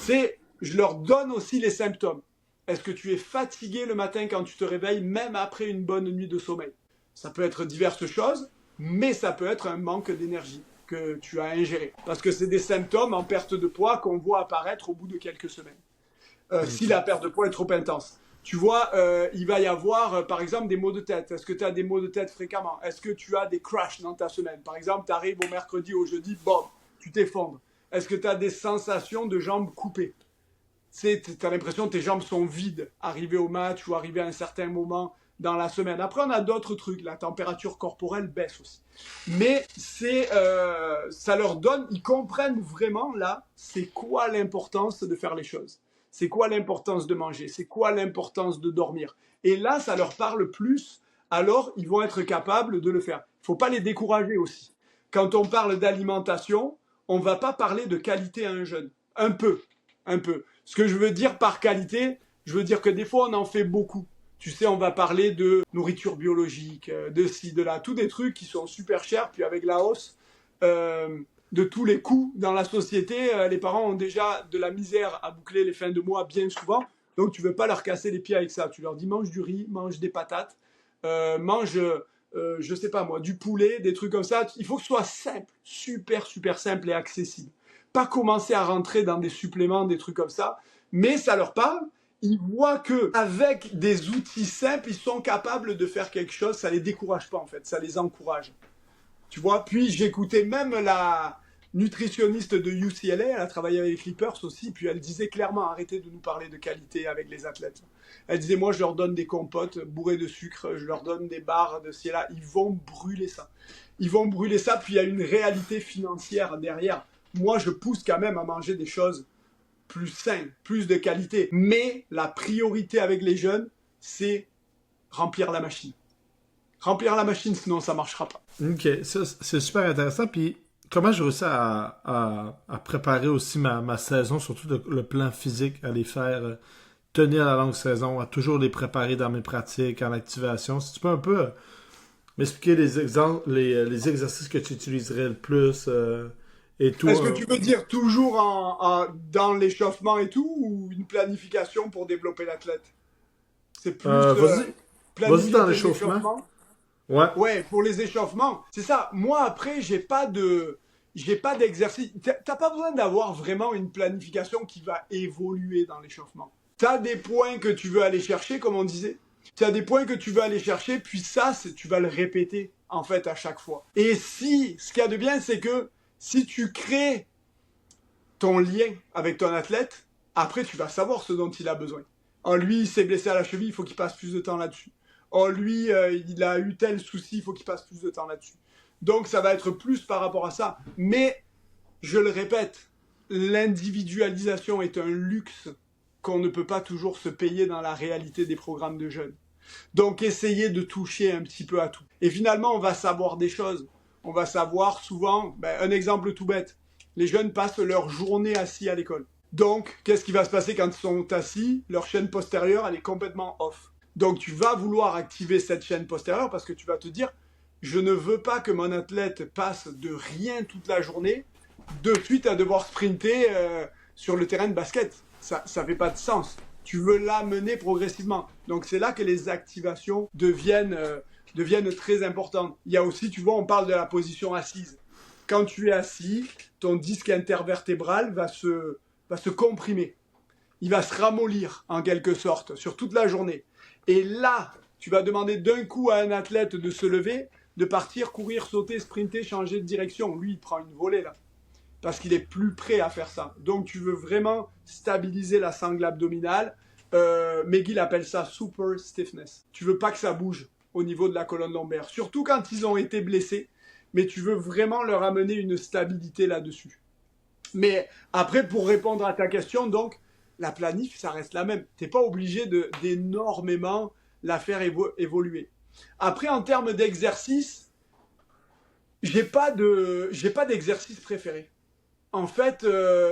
Je leur donne aussi les symptômes. Est-ce que tu es fatigué le matin quand tu te réveilles, même après une bonne nuit de sommeil? Ça peut être diverses choses, mais ça peut être un manque d'énergie que tu as ingéré. Parce que c'est des symptômes en perte de poids qu'on voit apparaître au bout de quelques semaines. Si la perte de poids est trop intense. Tu vois, il va y avoir, par exemple, des maux de tête. Est-ce que tu as des maux de tête fréquemment? Est-ce que tu as des crashs dans ta semaine? Par exemple, tu arrives au mercredi, au jeudi, boum, tu t'effondres. Est-ce que tu as des sensations de jambes coupées? Tu as l'impression que tes jambes sont vides, arrivé au match ou arrivé à un certain moment dans la semaine. Après, on a d'autres trucs. La température corporelle baisse aussi. Mais ça leur donne, ils comprennent vraiment là, c'est quoi l'importance de faire les choses. C'est quoi l'importance de manger? C'est quoi l'importance de dormir? Et là, ça leur parle plus, alors ils vont être capables de le faire. Il ne faut pas les décourager aussi. Quand on parle d'alimentation, on ne va pas parler de qualité à un jeune. Un peu. Ce que je veux dire par qualité, je veux dire que des fois, on en fait beaucoup. Tu sais, on va parler de nourriture biologique, de ci, de là, tous des trucs qui sont super chers, puis avec la hausse de tous les coûts dans la société, les parents ont déjà de la misère à boucler les fins de mois bien souvent, donc tu ne veux pas leur casser les pieds avec ça. Tu leur dis mange du riz, mange des patates, mange, je sais pas moi, du poulet, des trucs comme ça. Il faut que ce soit simple, super simple et accessible. Pas commencer à rentrer dans des suppléments, des trucs comme ça, mais ça leur parle. Ils voient que avec des outils simples, ils sont capables de faire quelque chose. Ça les décourage pas en fait, ça les encourage. Tu vois. Puis j'écoutais même nutritionniste de UCLA, elle a travaillé avec les Clippers aussi, puis elle disait clairement, arrêtez de nous parler de qualité avec les athlètes. Elle disait, moi je leur donne des compotes bourrées de sucre, je leur donne des barres de ci et là, ils vont brûler ça. Ils vont brûler ça, puis il y a une réalité financière derrière. Moi je pousse quand même à manger des choses plus saines, plus de qualité. Mais la priorité avec les jeunes, c'est remplir la machine. Remplir la machine, sinon ça marchera pas. Ok, ça, c'est super intéressant. Puis comment je réussis à préparer aussi ma saison, surtout le plan physique, à les faire tenir la longue saison, à toujours les préparer dans mes pratiques, en activation. Si tu peux un peu m'expliquer les exemples, les exercices que tu utiliserais le plus et tout. Est-ce que tu veux dire toujours dans l'échauffement et tout, ou une planification pour développer l'athlète? C'est plus vas-y dans tes l'échauffement. échauffements. Ouais. Ouais, pour les échauffements, c'est ça. Moi, après, j'ai pas d'exercice. T'as pas besoin d'avoir vraiment une planification qui va évoluer dans l'échauffement. T'as des points que tu veux aller chercher, comme on disait. T'as des points que tu veux aller chercher, puis ça, tu vas le répéter, en fait, à chaque fois. Et ce qu'il y a de bien, c'est que si tu crées ton lien avec ton athlète, après, tu vas savoir ce dont il a besoin. Oh, lui, il s'est blessé à la cheville, il faut qu'il passe plus de temps là-dessus. Oh, lui, il a eu tel souci, il faut qu'il passe plus de temps là-dessus. Donc, ça va être plus par rapport à ça. Mais, je le répète, l'individualisation est un luxe qu'on ne peut pas toujours se payer dans la réalité des programmes de jeunes. Donc, essayez de toucher un petit peu à tout. Et finalement, on va savoir des choses. On va savoir souvent, un exemple tout bête, les jeunes passent leur journée assis à l'école. Donc, qu'est-ce qui va se passer quand ils sont assis? Leur chaîne postérieure, elle est complètement off. Donc, tu vas vouloir activer cette chaîne postérieure parce que tu vas te dire, je ne veux pas que mon athlète passe de rien toute la journée, de suite à devoir sprinter sur le terrain de basket. Ça fait pas de sens. Tu veux l'amener progressivement. Donc, c'est là que les activations deviennent très importantes. Il y a aussi, tu vois, on parle de la position assise. Quand tu es assis, ton disque intervertébral va se comprimer. Il va se ramollir, en quelque sorte, sur toute la journée. Et là, tu vas demander d'un coup à un athlète de se lever, de partir, courir, sauter, sprinter, changer de direction. Lui, il prend une volée, là. Parce qu'il est plus prêt à faire ça. Donc, tu veux vraiment stabiliser la sangle abdominale. McGill appelle ça super stiffness. Tu veux pas que ça bouge au niveau de la colonne lombaire. Surtout quand ils ont été blessés. Mais tu veux vraiment leur amener une stabilité là-dessus. Mais après, pour répondre à ta question, donc, la planif, ça reste la même. Tu n'es pas obligé d'énormément la faire évoluer. Après, en termes d'exercice, j'ai pas d'exercice préféré. En fait,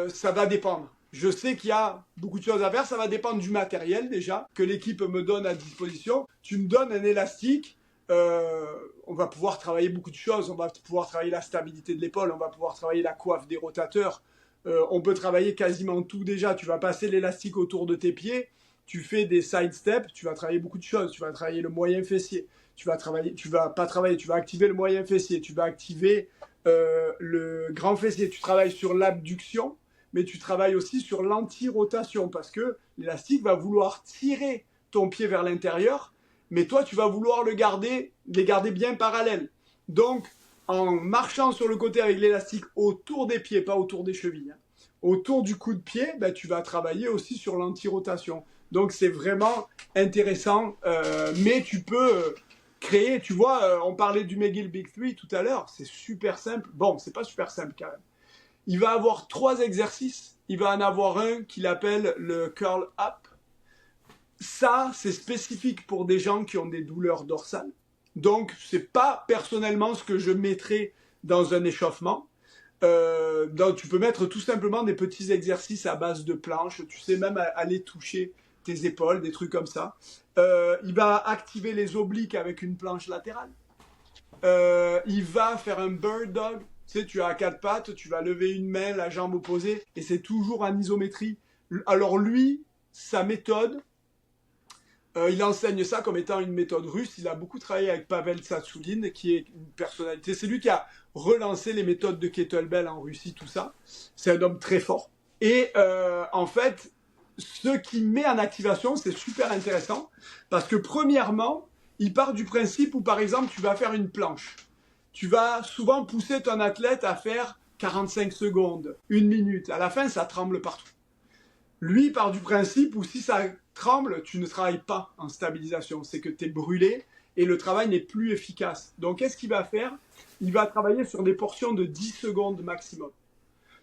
ça va dépendre. Je sais qu'il y a beaucoup de choses à faire. Ça va dépendre du matériel déjà que l'équipe me donne à disposition. Tu me donnes un élastique, on va pouvoir travailler beaucoup de choses. On va pouvoir travailler la stabilité de l'épaule, on va pouvoir travailler la coiffe des rotateurs. On peut travailler quasiment tout déjà. Tu vas passer l'élastique autour de tes pieds, tu fais des side steps, tu vas travailler beaucoup de choses. Tu vas travailler le moyen fessier, tu vas activer le moyen fessier, tu vas activer le grand fessier. Tu travailles sur l'abduction, mais tu travailles aussi sur l'anti-rotation parce que l'élastique va vouloir tirer ton pied vers l'intérieur, mais toi, tu vas vouloir les garder bien parallèles. Donc, en marchant sur le côté avec l'élastique autour des pieds, pas autour des chevilles, autour du coup de pied, tu vas travailler aussi sur l'anti-rotation. Donc, c'est vraiment intéressant, mais tu peux créer, tu vois, on parlait du McGill Big 3 tout à l'heure, c'est super simple. Bon, c'est pas super simple quand même. Il va avoir 3 exercices. Il va en avoir un qu'il appelle le curl up. Ça, c'est spécifique pour des gens qui ont des douleurs dorsales. Donc, c'est pas personnellement ce que je mettrais dans un échauffement. Donc, tu peux mettre tout simplement des petits exercices à base de planches. Tu sais même aller toucher tes épaules, des trucs comme ça. Il va activer les obliques avec une planche latérale. Il va faire un bird dog. Tu sais, tu as à 4 pattes, tu vas lever une main, la jambe opposée, et c'est toujours en isométrie. Alors lui, sa méthode, il enseigne ça comme étant une méthode russe. Il a beaucoup travaillé avec Pavel Tsatsoulin, qui est une personnalité. C'est lui qui a relancé les méthodes de kettlebell en Russie, tout ça. C'est un homme très fort. Et en fait, ce qu'il met en activation, c'est super intéressant, parce que premièrement, il part du principe où, par exemple, tu vas faire une planche. Tu vas souvent pousser ton athlète à faire 45 secondes, 1 minute. À la fin, ça tremble partout. Lui part du principe où si ça tremble, tu ne travailles pas en stabilisation. C'est que tu es brûlé et le travail n'est plus efficace. Donc, qu'est-ce qu'il va faire? Il va travailler sur des portions de 10 secondes maximum.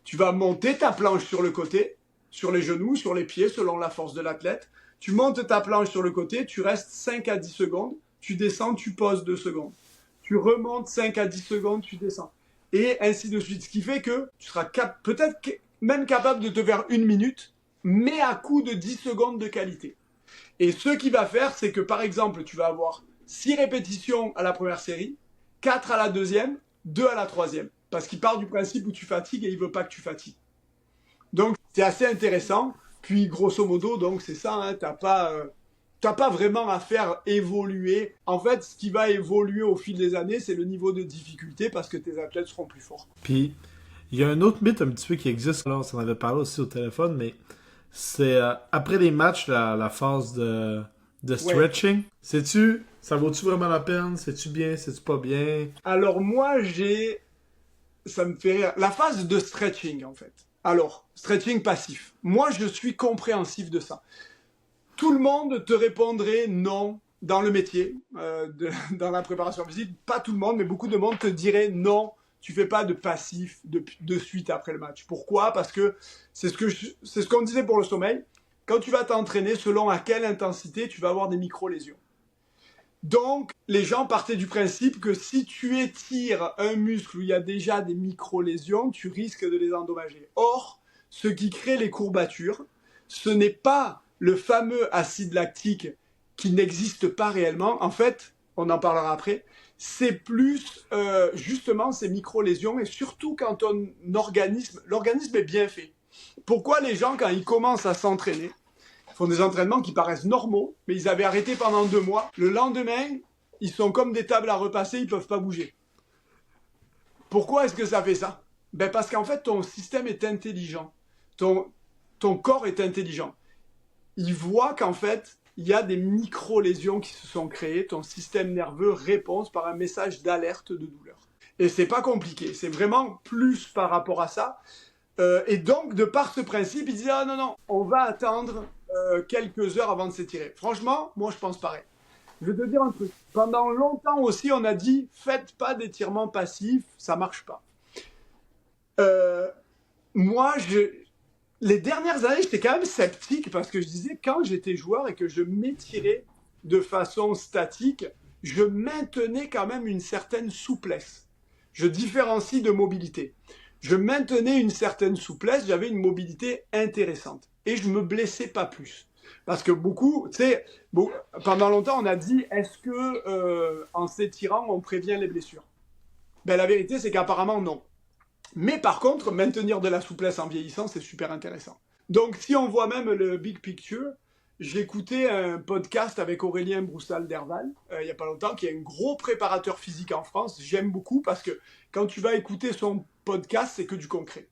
Tu vas monter ta planche sur le côté, sur les genoux, sur les pieds, selon la force de l'athlète. Tu montes ta planche sur le côté, tu restes 5 à 10 secondes, tu descends, tu poses 2 secondes. Tu remontes 5 à 10 secondes, tu descends. Et ainsi de suite. Ce qui fait que tu seras peut-être même capable de te faire 1 minute, mais à coup de 10 secondes de qualité. Et ce qu'il va faire, c'est que par exemple, tu vas avoir 6 répétitions à la première série, 4 à la deuxième, 2 à la troisième. Parce qu'il part du principe où tu fatigues et il veut pas que tu fatigues. Donc, c'est assez intéressant. Puis, grosso modo, donc c'est ça, hein, t'as pas vraiment à faire évoluer. En fait, ce qui va évoluer au fil des années, c'est le niveau de difficulté parce que tes athlètes seront plus forts. Puis, il y a un autre mythe un petit peu qui existe, là, on s'en avait parlé aussi au téléphone, mais c'est après les matchs, la phase de stretching. Ouais. Ça vaut-tu vraiment la peine? C'est-tu bien? C'est-tu pas bien? Alors moi, ça me fait rire. La phase de stretching, en fait. Alors, stretching passif. Moi, je suis compréhensif de ça. Tout le monde te répondrait non dans le métier, dans la préparation physique. Pas tout le monde, mais beaucoup de monde te dirait non, tu fais pas de passif de suite après le match. Pourquoi? Parce que c'est ce qu'on disait pour le sommeil. Quand tu vas t'entraîner, selon à quelle intensité, tu vas avoir des micro-lésions. Donc, les gens partaient du principe que si tu étires un muscle où il y a déjà des micro-lésions, tu risques de les endommager. Or, ce qui crée les courbatures, ce n'est pas le fameux acide lactique qui n'existe pas réellement. En fait, on en parlera après, c'est plus justement ces micro-lésions et surtout quand l'organisme est bien fait. Pourquoi les gens, quand ils commencent à s'entraîner, font des entraînements qui paraissent normaux, mais ils avaient arrêté pendant 2 mois. Le lendemain, ils sont comme des tables à repasser, ils ne peuvent pas bouger. Pourquoi est-ce que ça fait ça? Parce qu'en fait, ton système est intelligent. Ton corps est intelligent. Il voit qu'en fait, il y a des micro-lésions qui se sont créées. Ton système nerveux répond par un message d'alerte de douleur. Et c'est pas compliqué. C'est vraiment plus par rapport à ça. Et donc, de par ce principe, il disait « Ah non, on va attendre quelques heures avant de s'étirer. » Franchement, moi, je pense pareil. Je vais te dire un truc. Pendant longtemps aussi, on a dit « Faites pas d'étirement passif, ça marche pas. » Moi, les dernières années, j'étais quand même sceptique parce que je disais quand j'étais joueur et que je m'étirais de façon statique, je maintenais quand même une certaine souplesse. Je différencie de mobilité. Je maintenais une certaine souplesse, j'avais une mobilité intéressante. Et je me blessais pas plus. Parce que beaucoup, tu sais, pendant longtemps, on a dit, est-ce que en s'étirant, on prévient les blessures? La vérité, c'est qu'apparemment, non. Mais par contre, maintenir de la souplesse en vieillissant, c'est super intéressant. Donc, si on voit même le big picture, j'ai écouté un podcast avec Aurélien Broussal-Derval, il n'y a pas longtemps, qui est un gros préparateur physique en France. J'aime beaucoup parce que quand tu vas écouter son podcast, c'est que du concret.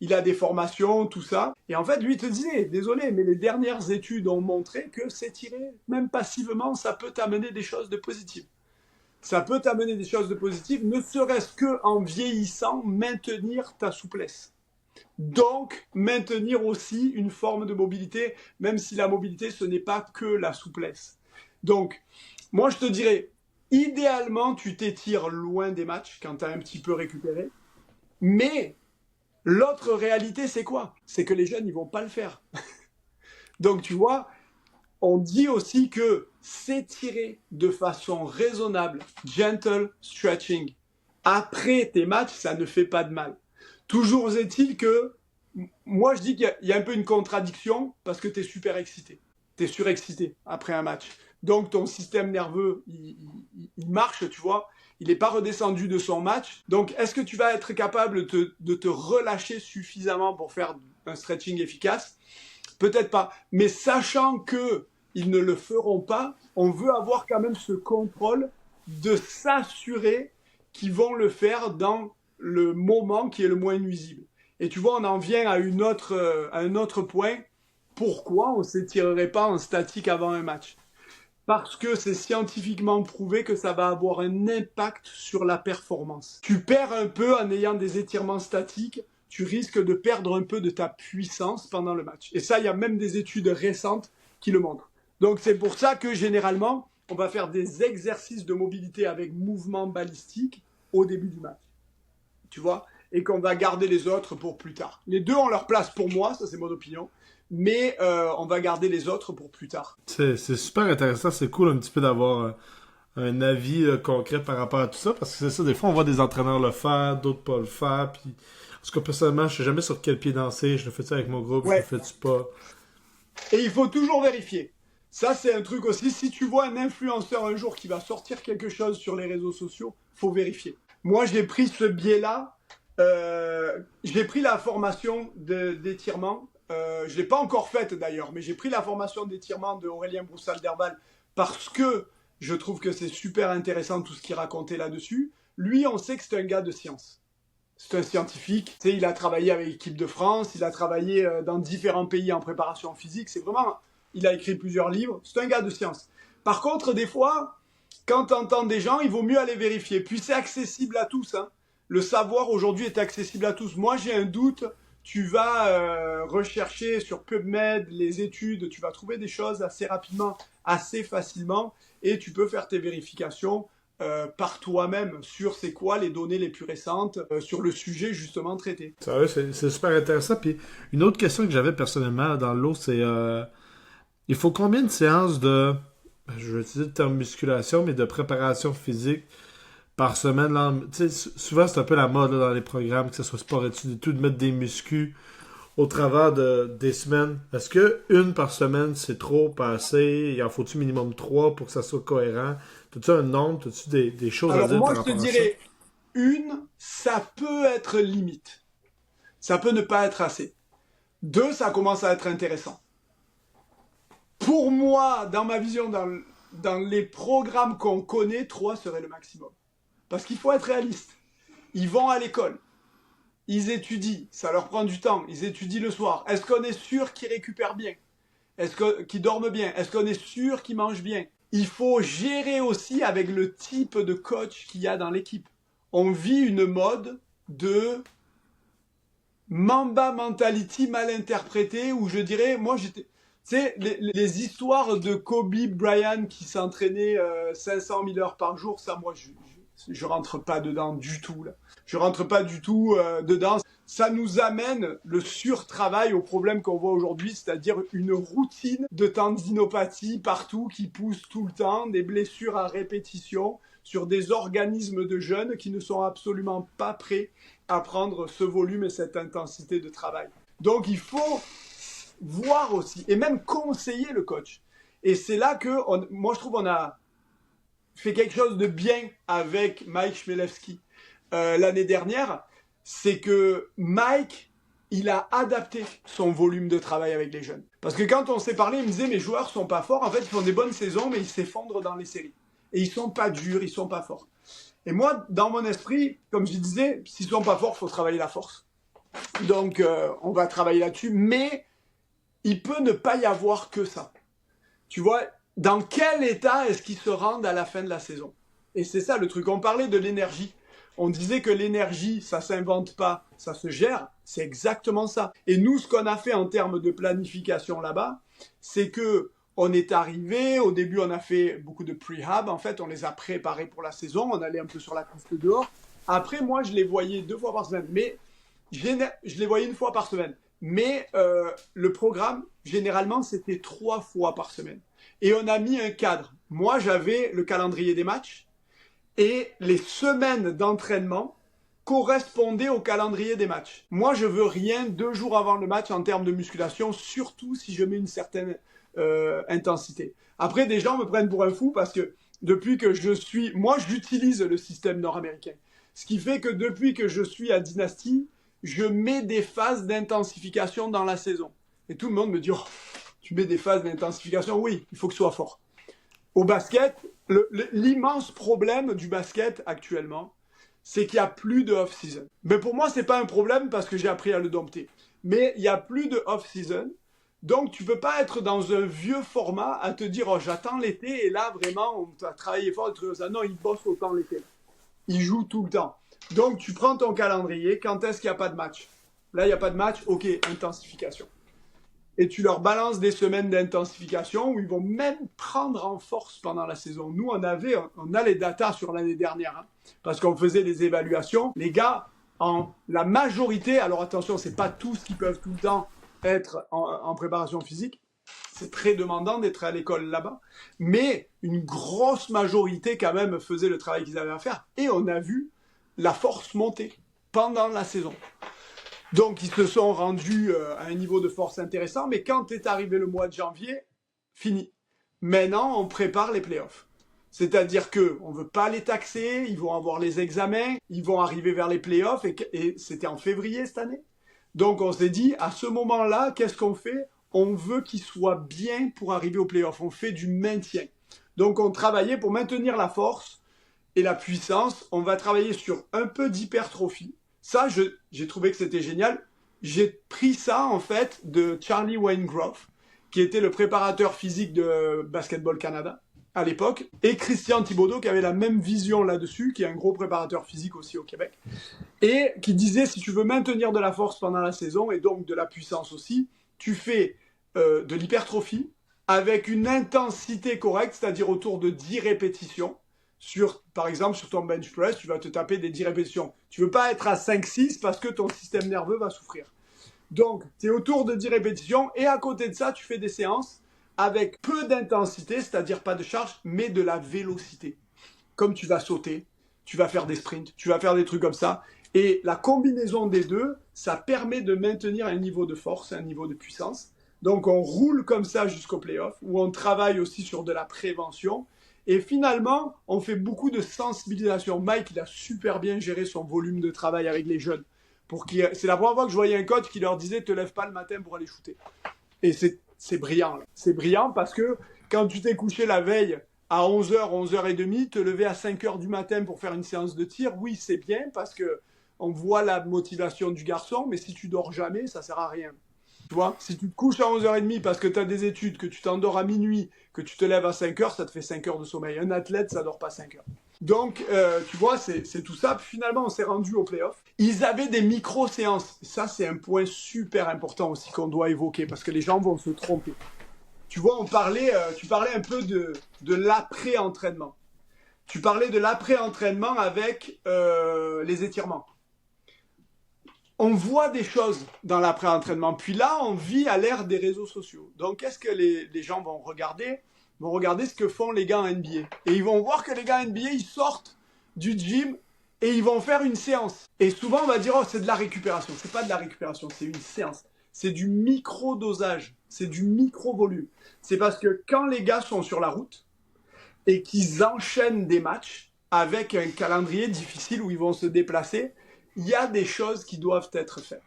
Il a des formations, tout ça. Et en fait, lui, il te disait, désolé, mais les dernières études ont montré que s'étirer, même passivement, ça peut t'amener des choses de positives. Ça peut t'amener des choses de positives, ne serait-ce qu'en vieillissant, maintenir ta souplesse. Donc, maintenir aussi une forme de mobilité, même si la mobilité, ce n'est pas que la souplesse. Donc, moi, je te dirais, idéalement, tu t'étires loin des matchs quand tu as un petit peu récupéré. Mais l'autre réalité, c'est quoi? C'est que les jeunes, ils vont pas le faire. Donc, tu vois, on dit aussi que s'étirer de façon raisonnable, gentle stretching, après tes matchs, ça ne fait pas de mal. Toujours est-il que, moi je dis qu'il y a un peu une contradiction parce que tu es super excité. Tu es surexcité après un match. Donc ton système nerveux, il marche, tu vois. Il n'est pas redescendu de son match. Donc est-ce que tu vas être capable de te relâcher suffisamment pour faire un stretching efficace? Peut-être pas. Mais sachant qu'ils ne le feront pas, on veut avoir quand même ce contrôle de s'assurer qu'ils vont le faire dans le moment qui est le moins nuisible. Et tu vois, on en vient à un autre point. Pourquoi on ne s'étirerait pas en statique avant un match? parce que c'est scientifiquement prouvé que ça va avoir un impact sur la performance. Tu perds un peu en ayant des étirements statiques, tu risques de perdre un peu de ta puissance pendant le match. Et ça, il y a même des études récentes qui le montrent. Donc c'est pour ça que généralement, on va faire des exercices de mobilité avec mouvement balistique au début du match. Tu vois ? Et qu'on va garder les autres pour plus tard. Les deux ont leur place pour moi, ça c'est mon opinion. Mais on va garder les autres pour plus tard. C'est super intéressant, c'est cool un petit peu d'avoir un avis concret par rapport à tout ça, parce que c'est ça, des fois on voit des entraîneurs le faire, d'autres pas le faire, puis en tout cas personnellement je sais jamais sur quel pied danser, je le fais avec mon groupe, Ouais. je le fais pas. Et il faut toujours vérifier. Ça c'est un truc aussi, si tu vois un influenceur un jour qui va sortir quelque chose sur les réseaux sociaux, faut vérifier. Moi j'ai pris ce biais-là, j'ai pris la formation d'étirement. Je ne l'ai pas encore faite d'ailleurs, mais j'ai pris la formation d'étirement de Aurélien Broussal-Derval parce que je trouve que c'est super intéressant tout ce qu'il racontait là-dessus. Lui, on sait que c'est un gars de science. C'est un scientifique. Tu sais, il a travaillé avec l'équipe de France, il a travaillé dans différents pays en préparation physique. C'est vraiment, il a écrit plusieurs livres. C'est un gars de science. Par contre, des fois, quand tu entends des gens, il vaut mieux aller vérifier. Puis c'est accessible à tous, hein. Le savoir aujourd'hui est accessible à tous. Moi, j'ai un doute. Tu vas rechercher sur PubMed les études, tu vas trouver des choses assez rapidement, assez facilement, et tu peux faire tes vérifications par toi-même sur c'est quoi les données les plus récentes sur le sujet justement traité. Sérieux, c'est super intéressant. Puis une autre question que j'avais personnellement dans l'eau, c'est il faut combien de séances de, je vais utiliser le terme musculation, mais de préparation physique par semaine, là, souvent c'est un peu la mode là, dans les programmes, que ce soit sport-études et tout, de mettre des muscles au travers des semaines. Est-ce que une par semaine c'est trop, pas assez? Il en faut-tu minimum 3 pour que ça soit cohérent? T'as-tu un nombre? T'as-tu des choses à Alors dire moi par je te rapport à ça? dirais ça peut être limite. Ça peut ne pas être assez. 2, ça commence à être intéressant. Pour moi, dans ma vision, dans les programmes qu'on connaît, 3 serait le maximum. Parce qu'il faut être réaliste. Ils vont à l'école. Ils étudient. Ça leur prend du temps. Ils étudient le soir. Est-ce qu'on est sûr qu'ils récupèrent bien? Qu'ils dorment bien? Est-ce qu'on est sûr qu'ils mangent bien? Il faut gérer aussi avec le type de coach qu'il y a dans l'équipe. On vit une mode de Mamba mentality mal interprétée où je dirais, moi j'étais... Tu sais, les histoires de Kobe Bryant qui s'entraînait 500 000 heures par jour, ça, moi, je rentre pas dedans du tout, là. Je rentre pas du tout dedans. Ça nous amène le surtravail au problème qu'on voit aujourd'hui, c'est-à-dire une routine de tendinopathie partout qui pousse tout le temps, des blessures à répétition sur des organismes de jeunes qui ne sont absolument pas prêts à prendre ce volume et cette intensité de travail. Donc il faut voir aussi, et même conseiller le coach. Et c'est là que, moi je trouve qu'on a fait quelque chose de bien avec Mike Chmielewski l'année dernière, c'est que Mike, il a adapté son volume de travail avec les jeunes. Parce que quand on s'est parlé, il me disait, mes joueurs sont pas forts, en fait ils font des bonnes saisons, mais ils s'effondrent dans les séries. Et ils sont pas durs, ils sont pas forts. Et moi, dans mon esprit, comme je disais, s'ils sont pas forts, il faut travailler la force. Donc on va travailler là-dessus, mais il peut ne pas y avoir que ça. Tu vois, dans quel état est-ce qu'ils se rendent à la fin de la saison? Et c'est ça le truc. On parlait de l'énergie. On disait que l'énergie, ça s'invente pas, ça se gère. C'est exactement ça. Et nous, ce qu'on a fait en termes de planification là-bas, c'est que on est arrivé, au début on a fait beaucoup de prehab, en fait on les a préparés pour la saison, on allait un peu sur la piste dehors. Après moi je les voyais 2 fois par semaine, mais je les voyais 1 fois par semaine. Mais le programme, généralement, c'était 3 fois par semaine. Et on a mis un cadre. Moi, j'avais le calendrier des matchs et les semaines d'entraînement correspondaient au calendrier des matchs. Moi, je veux rien 2 jours avant le match en termes de musculation, surtout si je mets une certaine intensité. Après, des gens me prennent pour un fou parce que depuis que je suis... Moi, j'utilise le système nord-américain. Ce qui fait que depuis que je suis à Dynasty, je mets des phases d'intensification dans la saison. Et tout le monde me dit, oh, tu mets des phases d'intensification? Oui, il faut que ce soit fort. Au basket, l'immense problème du basket actuellement, c'est qu'il n'y a plus de off-season. Mais pour moi, ce n'est pas un problème parce que j'ai appris à le dompter. Mais il n'y a plus de off-season. Donc, tu peux pas être dans un vieux format à te dire, oh, j'attends l'été et là, vraiment, on t'a travaillé fort, des trucs comme ça. Non, ils bossent autant l'été. Ils jouent tout le temps. Donc, tu prends ton calendrier. Quand est-ce qu'il n'y a pas de match? Là, il n'y a pas de match. OK, intensification. Et tu leur balances des semaines d'intensification où ils vont même prendre en force pendant la saison. Nous, on a les datas sur l'année dernière, hein, parce qu'on faisait des évaluations. Les gars, la majorité, alors attention, c'est pas tous qui peuvent tout le temps être en préparation physique. C'est très demandant d'être à l'école là-bas. Mais une grosse majorité, quand même, faisait le travail qu'ils avaient à faire. Et on a vu la force monter pendant la saison. Donc, ils se sont rendus à un niveau de force intéressant. Mais quand est arrivé le mois de janvier, fini. Maintenant, on prépare les playoffs. C'est-à-dire qu'on ne veut pas les taxer, ils vont avoir les examens, ils vont arriver vers les playoffs. Et c'était en février cette année. Donc, on s'est dit, à ce moment-là, qu'est-ce qu'on fait? On veut qu'ils soient bien pour arriver aux playoffs. On fait du maintien. Donc, on travaillait pour maintenir la force et la puissance. On va travailler sur un peu d'hypertrophie. Ça, j'ai trouvé que c'était génial. J'ai pris ça, en fait, de Charlie Waingroff, qui était le préparateur physique de Basketball Canada à l'époque, et Christian Thibodeau, qui avait la même vision là-dessus, qui est un gros préparateur physique aussi au Québec, et qui disait, si tu veux maintenir de la force pendant la saison, et donc de la puissance aussi, tu fais de l'hypertrophie avec une intensité correcte, c'est-à-dire autour de 10 répétitions. Par exemple, sur ton bench press, tu vas te taper des 10 répétitions. Tu ne veux pas être à 5-6 parce que ton système nerveux va souffrir. Donc, tu es autour de 10 répétitions et à côté de ça, tu fais des séances avec peu d'intensité, c'est-à-dire pas de charge, mais de la vélocité. Comme tu vas sauter, tu vas faire des sprints, tu vas faire des trucs comme ça. Et la combinaison des deux, ça permet de maintenir un niveau de force, un niveau de puissance. Donc, on roule comme ça jusqu'au playoff, où on travaille aussi sur de la prévention. Et finalement, on fait beaucoup de sensibilisation. Mike, il a super bien géré son volume de travail avec les jeunes. C'est la première fois que je voyais un coach qui leur disait « te lève pas le matin pour aller shooter ». Et c'est brillant. C'est brillant parce que quand tu t'es couché la veille à 11h, 11h30, te lever à 5h du matin pour faire une séance de tir, oui, c'est bien parce qu'on voit la motivation du garçon, mais si tu dors jamais, ça sert à rien. Tu vois, si tu te couches à 11h30 parce que tu as des études, que tu t'endors à minuit, que tu te lèves à 5h, ça te fait 5 heures de sommeil. Un athlète, ça dort pas 5 heures. Donc, tu vois, c'est tout ça. Puis finalement, on s'est rendu au playoff. Ils avaient des micro-séances. Ça, c'est un point super important aussi qu'on doit évoquer parce que les gens vont se tromper. Tu vois, tu parlais un peu de l'après-entraînement. Tu parlais de l'après-entraînement avec les étirements. On voit des choses dans l'après-entraînement. Puis là, on vit à l'ère des réseaux sociaux. Donc, qu'est-ce que les gens vont regarder? Ils vont regarder ce que font les gars en NBA. Et ils vont voir que les gars en NBA, ils sortent du gym et ils vont faire une séance. Et souvent, on va dire, oh, c'est de la récupération. C'est pas de la récupération, c'est une séance. C'est du micro-dosage. C'est du micro-volume. C'est parce que quand les gars sont sur la route et qu'ils enchaînent des matchs avec un calendrier difficile où ils vont se déplacer, il y a des choses qui doivent être faites.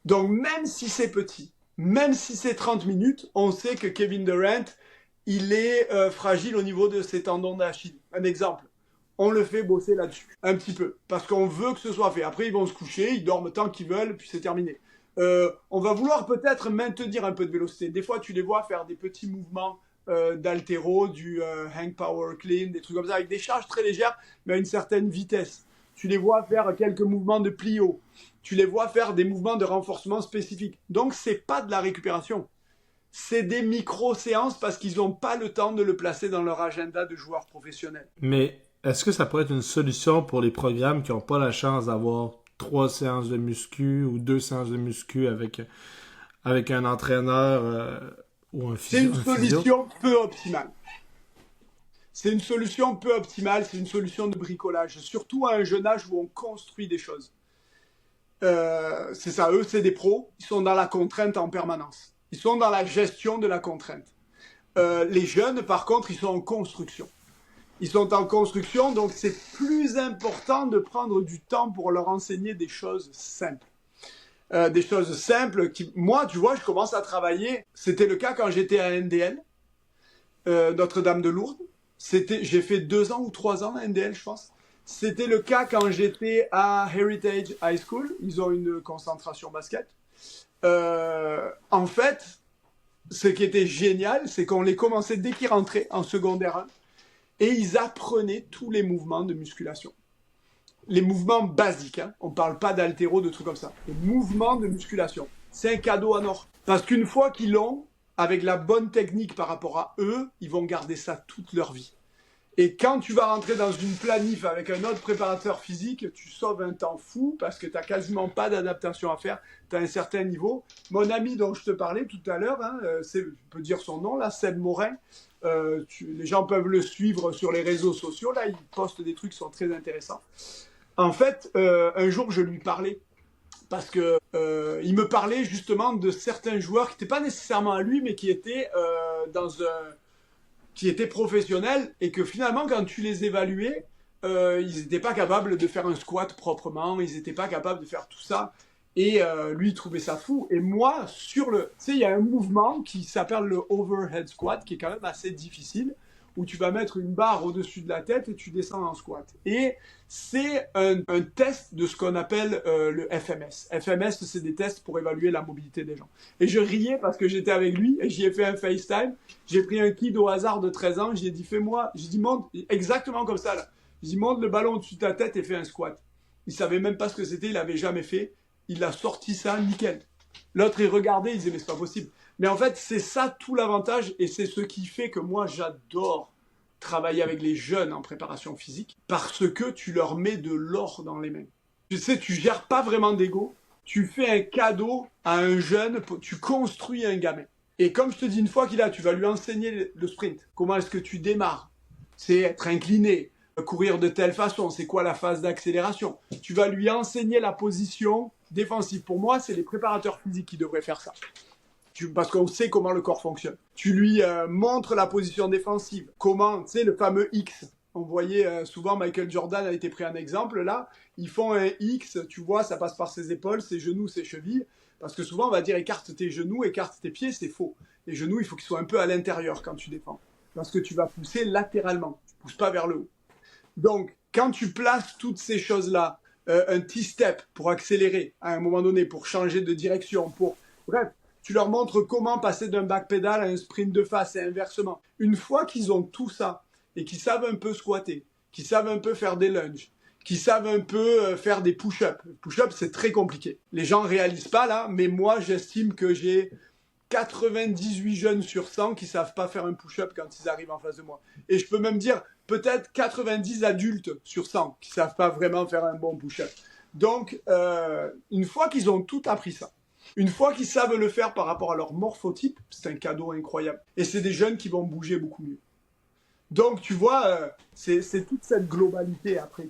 Donc, même si c'est petit, même si c'est 30 minutes, on sait que Kevin Durant, il est fragile au niveau de ses tendons d'Achille. Un exemple, on le fait bosser là-dessus, un petit peu, parce qu'on veut que ce soit fait. Après, ils vont se coucher, ils dorment tant qu'ils veulent, puis c'est terminé. On va vouloir peut-être maintenir un peu de vélocité. Des fois, tu les vois faire des petits mouvements d'haltéro, du hang power clean, des trucs comme ça, avec des charges très légères, mais à une certaine vitesse. Tu les vois faire quelques mouvements de plio. Tu les vois faire des mouvements de renforcement spécifiques. Donc, c'est pas de la récupération. C'est des micro-séances parce qu'ils n'ont pas le temps de le placer dans leur agenda de joueurs professionnels. Mais est-ce que ça pourrait être une solution pour les programmes qui n'ont pas la chance d'avoir 3 séances de muscu ou 2 séances de muscu avec un entraîneur ou un physio? C'est une solution peu optimale. C'est une solution peu optimale, c'est une solution de bricolage, surtout à un jeune âge où on construit des choses. C'est ça, eux, c'est des pros, ils sont dans la contrainte en permanence. Ils sont dans la gestion de la contrainte. Les jeunes, par contre, ils sont en construction. Ils sont en construction, donc c'est plus important de prendre du temps pour leur enseigner des choses simples. Des choses simples qui, moi, tu vois, je commence à travailler. C'était le cas quand j'étais à NDL, Notre-Dame de Lourdes. J'ai fait 2 ans ou 3 ans à NDL, je pense. C'était le cas quand j'étais à Heritage High School. Ils ont une concentration basket. en fait, ce qui était génial, c'est qu'on les commençait dès qu'ils rentraient en secondaire 1 et ils apprenaient tous les mouvements de musculation. Les mouvements basiques, hein. On ne parle pas d'haltéro, de trucs comme ça. Les mouvements de musculation. C'est un cadeau en or. Parce qu'une fois qu'ils l'ont, avec la bonne technique par rapport à eux, ils vont garder ça toute leur vie. Et quand tu vas rentrer dans une planif avec un autre préparateur physique, tu sauves un temps fou parce que tu n'as quasiment pas d'adaptation à faire. Tu as un certain niveau. Mon ami dont je te parlais tout à l'heure, hein, je peux dire son nom, là, Seb Morin. Les gens peuvent le suivre sur les réseaux sociaux. Là, il poste des trucs qui sont très intéressants. En fait, un jour, je lui parlais parce que il me parlait justement de certains joueurs qui n'étaient pas nécessairement à lui, mais qui étaient qui étaient professionnels et que finalement, quand tu les évaluais, ils n'étaient pas capables de faire un squat proprement, ils n'étaient pas capables de faire tout ça. Et lui, il trouvait ça fou. Et moi, tu sais, il y a un mouvement qui s'appelle le overhead squat, qui est quand même assez difficile, où tu vas mettre une barre au-dessus de la tête et tu descends en squat. Et c'est un test de ce qu'on appelle le FMS. FMS, c'est des tests pour évaluer la mobilité des gens. Et je riais parce que j'étais avec lui et j'y ai fait un FaceTime. J'ai pris un kid au hasard de 13 ans, j'ai dit fais-moi, j'ai dit monte, exactement comme ça là. J'ai dit monte le ballon au-dessus de ta tête et fais un squat. Il savait même pas ce que c'était, il l'avait jamais fait. Il a sorti ça, nickel. L'autre, il regardait, il disait mais c'est pas possible. Mais en fait, c'est ça tout l'avantage et c'est ce qui fait que moi, j'adore travailler avec les jeunes en préparation physique parce que tu leur mets de l'or dans les mains. Tu sais, tu gères pas vraiment d'ego. Tu fais un cadeau à un jeune, tu construis un gamin. Et comme je te dis, une fois qu'il a, tu vas lui enseigner le sprint. Comment est-ce que tu démarres? C'est être incliné, courir de telle façon, c'est quoi la phase d'accélération? Tu vas lui enseigner la position défensive. Pour moi, c'est les préparateurs physiques qui devraient faire ça. Parce qu'on sait comment le corps fonctionne. Tu lui montres la position défensive. Comment, tu sais, le fameux X. On voyait souvent, Michael Jordan a été pris un exemple là. Ils font un X, tu vois, ça passe par ses épaules, ses genoux, ses chevilles. Parce que souvent, on va dire écarte tes genoux, écarte tes pieds, c'est faux. Les genoux, il faut qu'ils soient un peu à l'intérieur quand tu défends. Parce que tu vas pousser latéralement. Tu ne pousses pas vers le haut. Donc, quand tu places toutes ces choses-là, un T-step pour accélérer à un moment donné, pour changer de direction, bref, tu leur montres comment passer d'un back pedal à un sprint de face et inversement. Une fois qu'ils ont tout ça et qu'ils savent un peu squatter, qu'ils savent un peu faire des lunges, qu'ils savent un peu faire des push-ups. Push-ups, c'est très compliqué. Les gens ne réalisent pas là, mais moi, j'estime que j'ai 98 jeunes sur 100 qui ne savent pas faire un push-up quand ils arrivent en face de moi. Et je peux même dire peut-être 90 adultes sur 100 qui ne savent pas vraiment faire un bon push-up. Donc, une fois qu'ils ont tout appris ça, une fois qu'ils savent le faire par rapport à leur morphotype, c'est un cadeau incroyable. Et c'est des jeunes qui vont bouger beaucoup mieux. Donc, tu vois, c'est toute cette globalité après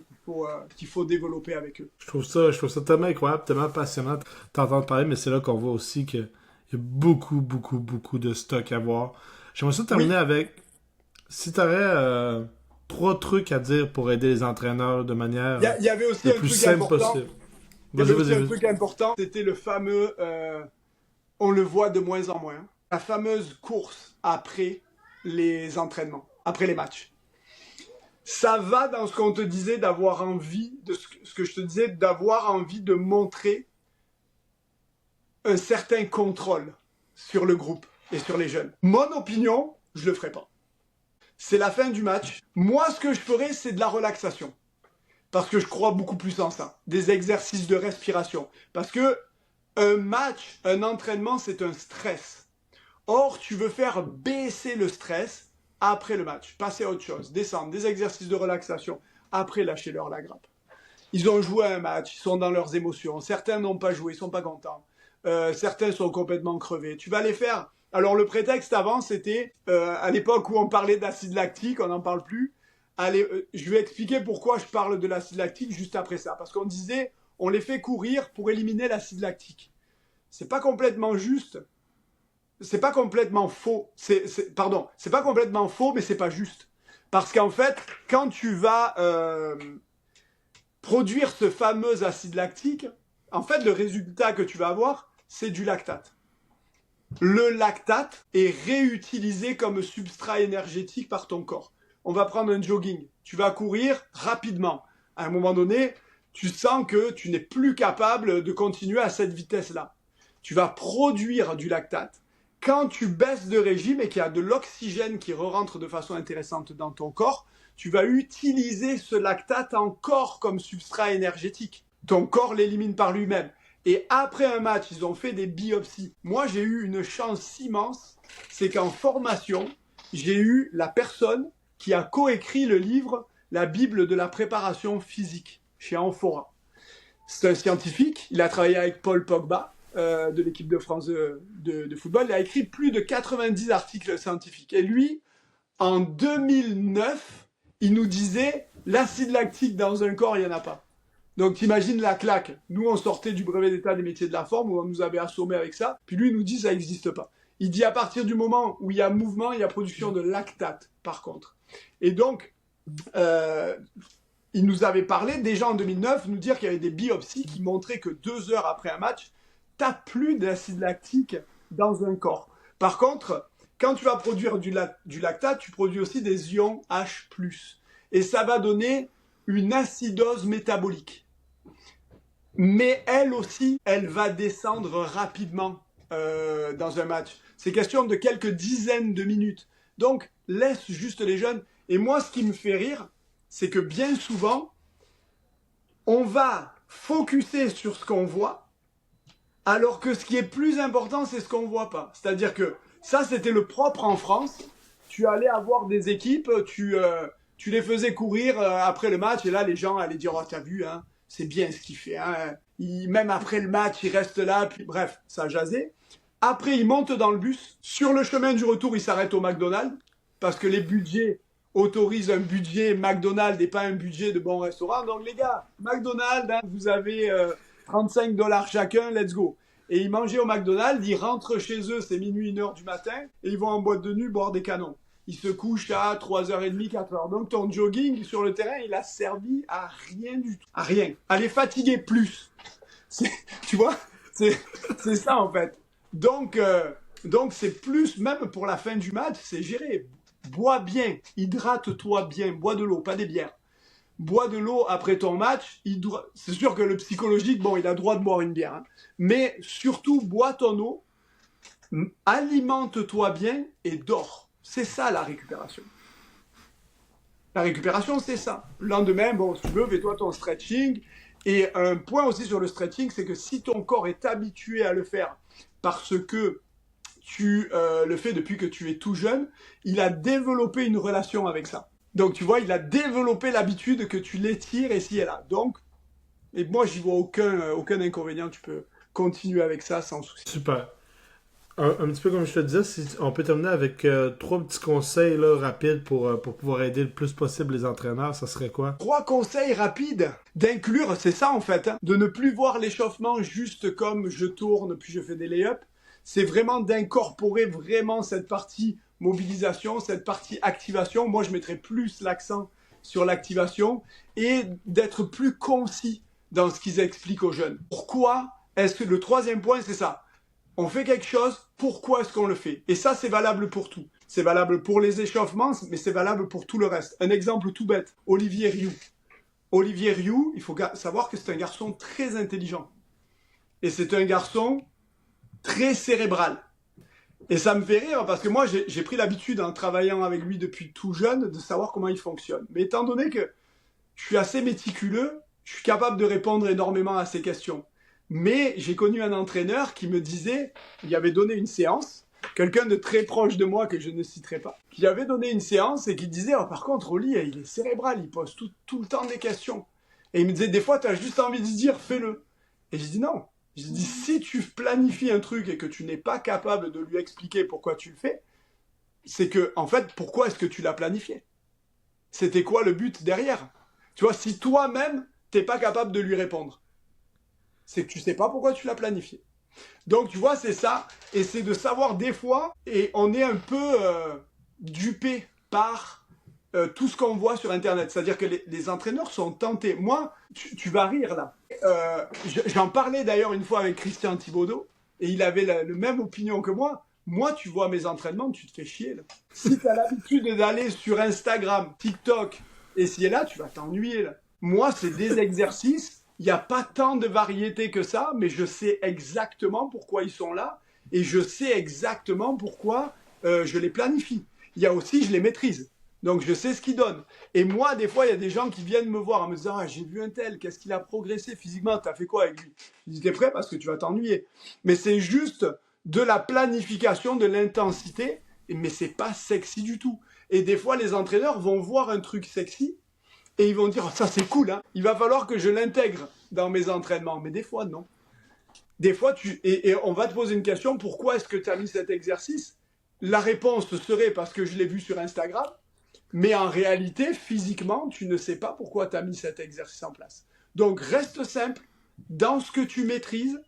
qu'il faut développer avec eux. Je trouve ça tellement incroyable, tellement passionnant t'entendre parler, mais c'est là qu'on voit aussi qu'il y a beaucoup, beaucoup, beaucoup de stock à voir. J'aimerais ça terminer avec, si tu aurais 3 trucs à dire pour aider les entraîneurs de manière il y avait aussi le un plus truc simple important. possible. Il y avait aussi un truc important, c'était le fameux, on le voit de moins en moins, la fameuse course après les entraînements, après les matchs. Ça va dans ce qu'on te disait d'avoir envie, de ce que je te disais, d'avoir envie de montrer un certain contrôle sur le groupe et sur les jeunes. Mon opinion, je le ferai pas. C'est la fin du match. Moi, ce que je ferais, c'est de la relaxation. Parce que je crois beaucoup plus en ça. Des exercices de respiration. Parce que un match, un entraînement, c'est un stress. Or, tu veux faire baisser le stress après le match. Passer à autre chose. Descendre. Des exercices de relaxation. Après, lâchez-leur la grappe. Ils ont joué un match. Ils sont dans leurs émotions. Certains n'ont pas joué. Ils sont pas contents. Certains sont complètement crevés. Tu vas les faire. Alors, le prétexte avant, c'était à l'époque où on parlait d'acide lactique. On n'en parle plus. Allez, je vais expliquer pourquoi je parle de l'acide lactique juste après ça. Parce qu'on disait, on les fait courir pour éliminer l'acide lactique. C'est pas complètement juste. C'est pas complètement faux. Pardon, c'est pas complètement faux, mais c'est pas juste. Parce qu'en fait, quand tu vas produire ce fameux acide lactique, en fait, le résultat que tu vas avoir, c'est du lactate. Le lactate est réutilisé comme substrat énergétique par ton corps. On va prendre un jogging. Tu vas courir rapidement. À un moment donné, tu sens que tu n'es plus capable de continuer à cette vitesse-là. tu vas produire du lactate. Quand tu baisses de régime et qu'il y a de l'oxygène qui rentre de façon intéressante dans ton corps, tu vas utiliser ce lactate encore comme substrat énergétique. Ton corps l'élimine par lui-même. Et après un match, ils ont fait des biopsies. Moi, j'ai eu une chance immense, c'est qu'en formation, j'ai eu la personne qui a coécrit le livre « La Bible de la préparation physique » chez Amphora. C'est un scientifique, il a travaillé avec Paul Pogba de l'équipe de France de football. Il a écrit plus de 90 articles scientifiques. Et lui, en 2009, il nous disait « l'acide lactique dans un corps, il n'y en a pas ». Donc t'imagines la claque. Nous, on sortait du brevet d'état des métiers de la forme où on nous avait assommé avec ça. Puis lui, il nous dit ça n'existe pas. Il dit à partir du moment où il y a mouvement, il y a production de lactate, par contre. Et donc, il nous avait parlé déjà en 2009, nous dire qu'il y avait des biopsies qui montraient que 2 heures après un match, t'as plus d'acide lactique dans un corps. Par contre, quand tu vas produire du lactate, tu produis aussi des ions H+. Et ça va donner une acidose métabolique. Mais elle aussi, elle va descendre rapidement dans un match. C'est question de quelques dizaines de minutes. Donc, laisse juste les jeunes. Et moi, ce qui me fait rire, c'est que bien souvent, on va focuser sur ce qu'on voit, alors que ce qui est plus important, c'est ce qu'on ne voit pas. C'est-à-dire que ça, c'était le propre en France. Tu allais avoir des équipes, tu les faisais courir après le match, et là, les gens allaient dire « Oh, t'as vu, hein, c'est bien ce qu'il fait. Hein. Même après le match, il reste là. » Puis, bref, ça jasait. Après, il monte dans le bus. Sur le chemin du retour, il s'arrête au McDonald's, parce que les budgets autorisent un budget McDonald's et pas un budget de bon restaurant. Donc, les gars, McDonald's, hein, vous avez 35 $ chacun, let's go. Et ils mangeaient au McDonald's, ils rentrent chez eux, c'est minuit, 1h du matin, et ils vont en boîte de nuit boire des canons. Ils se couchent à 3h30, 4h. Donc ton jogging sur le terrain, il a servi à rien du tout. À rien. À les fatiguer plus. Tu vois, c'est ça en fait. Donc c'est plus, même pour la fin du match, c'est géré. Bois bien, hydrate-toi bien, bois de l'eau, pas des bières. Bois de l'eau après ton match, c'est sûr que le psychologique, bon, il a le droit de boire une bière. Hein. Mais surtout, bois ton eau, alimente-toi bien et dors. C'est ça la récupération. La récupération, c'est ça. Le lendemain, bon, si tu veux, fais-toi ton stretching. Et un point aussi sur le stretching, c'est que si ton corps est habitué à le faire parce que tu le fais depuis que tu es tout jeune, il a développé une relation avec ça. Donc, tu vois, il a développé l'habitude que tu l'étires ici et là. Donc, et moi, j'y vois aucun inconvénient. Tu peux continuer avec ça sans souci. Super. Un petit peu comme je te disais, si on peut terminer avec 3 petits conseils là, rapides pour pouvoir aider le plus possible les entraîneurs, ça serait quoi? 3 conseils rapides d'inclure, c'est ça en fait, hein, de ne plus voir l'échauffement juste comme je tourne puis je fais des lay-ups. C'est vraiment d'incorporer vraiment cette partie mobilisation, cette partie activation. Moi, je mettrais plus l'accent sur l'activation et d'être plus concis dans ce qu'ils expliquent aux jeunes. Pourquoi est-ce que le 3e point, c'est ça? On fait quelque chose, pourquoi est-ce qu'on le fait? Et ça, c'est valable pour tout. C'est valable pour les échauffements, mais c'est valable pour tout le reste. Un exemple tout bête, Olivier Rioux. Olivier Rioux, il faut savoir que c'est un garçon très intelligent. Et c'est un garçon très cérébral. Et ça me fait rire parce que moi, j'ai pris l'habitude en travaillant avec lui depuis tout jeune de savoir comment il fonctionne. Mais étant donné que je suis assez méticuleux, je suis capable de répondre énormément à ces questions. Mais j'ai connu un entraîneur qui me disait, il avait donné une séance, quelqu'un de très proche de moi que je ne citerai pas, qui avait donné une séance et qui disait, oh, par contre, Oli, il est cérébral, il pose tout le temps des questions. Et il me disait, des fois, tu as juste envie de dire, fais-le. Et je dis non. Je dis, si tu planifies un truc et que tu n'es pas capable de lui expliquer pourquoi tu le fais, c'est que, en fait, pourquoi est-ce que tu l'as planifié? C'était quoi le but derrière? Tu vois, si toi-même, t'es pas capable de lui répondre, c'est que tu sais pas pourquoi tu l'as planifié. Donc, tu vois, c'est ça. Et c'est de savoir des fois, et on est un peu dupé par tout ce qu'on voit sur Internet. C'est-à-dire que les entraîneurs sont tentés. Moi, tu vas rire là. J'en parlais d'ailleurs une fois avec Christian Thibaudeau, et il avait la même opinion que moi. Moi, tu vois mes entraînements, tu te fais chier là. Si tu as l'habitude d'aller sur Instagram, TikTok, et si et là, tu vas t'ennuyer là. Moi, c'est des exercices Il n'y a pas tant de variété que ça, mais je sais exactement pourquoi ils sont là et je sais exactement pourquoi je les planifie. Il y a aussi, je les maîtrise. Donc, je sais ce qu'ils donnent. Et moi, des fois, il y a des gens qui viennent me voir en me disant « Ah, j'ai vu un tel, qu'est-ce qu'il a progressé physiquement? T'as fait quoi avec lui ?» Je dis « T'es prêt parce que tu vas t'ennuyer. » Mais c'est juste de la planification, de l'intensité, mais c'est pas sexy du tout. Et des fois, les entraîneurs vont voir un truc sexy et ils vont dire oh, « Ça, c'est cool, hein. Il va falloir que je l'intègre dans mes entraînements. » Mais des fois, non. Des fois, et on va te poser une question « Pourquoi est-ce que tu as mis cet exercice ?» La réponse serait parce que je l'ai vu sur Instagram. Mais en réalité, physiquement, tu ne sais pas pourquoi tu as mis cet exercice en place. Donc, reste simple dans ce que tu maîtrises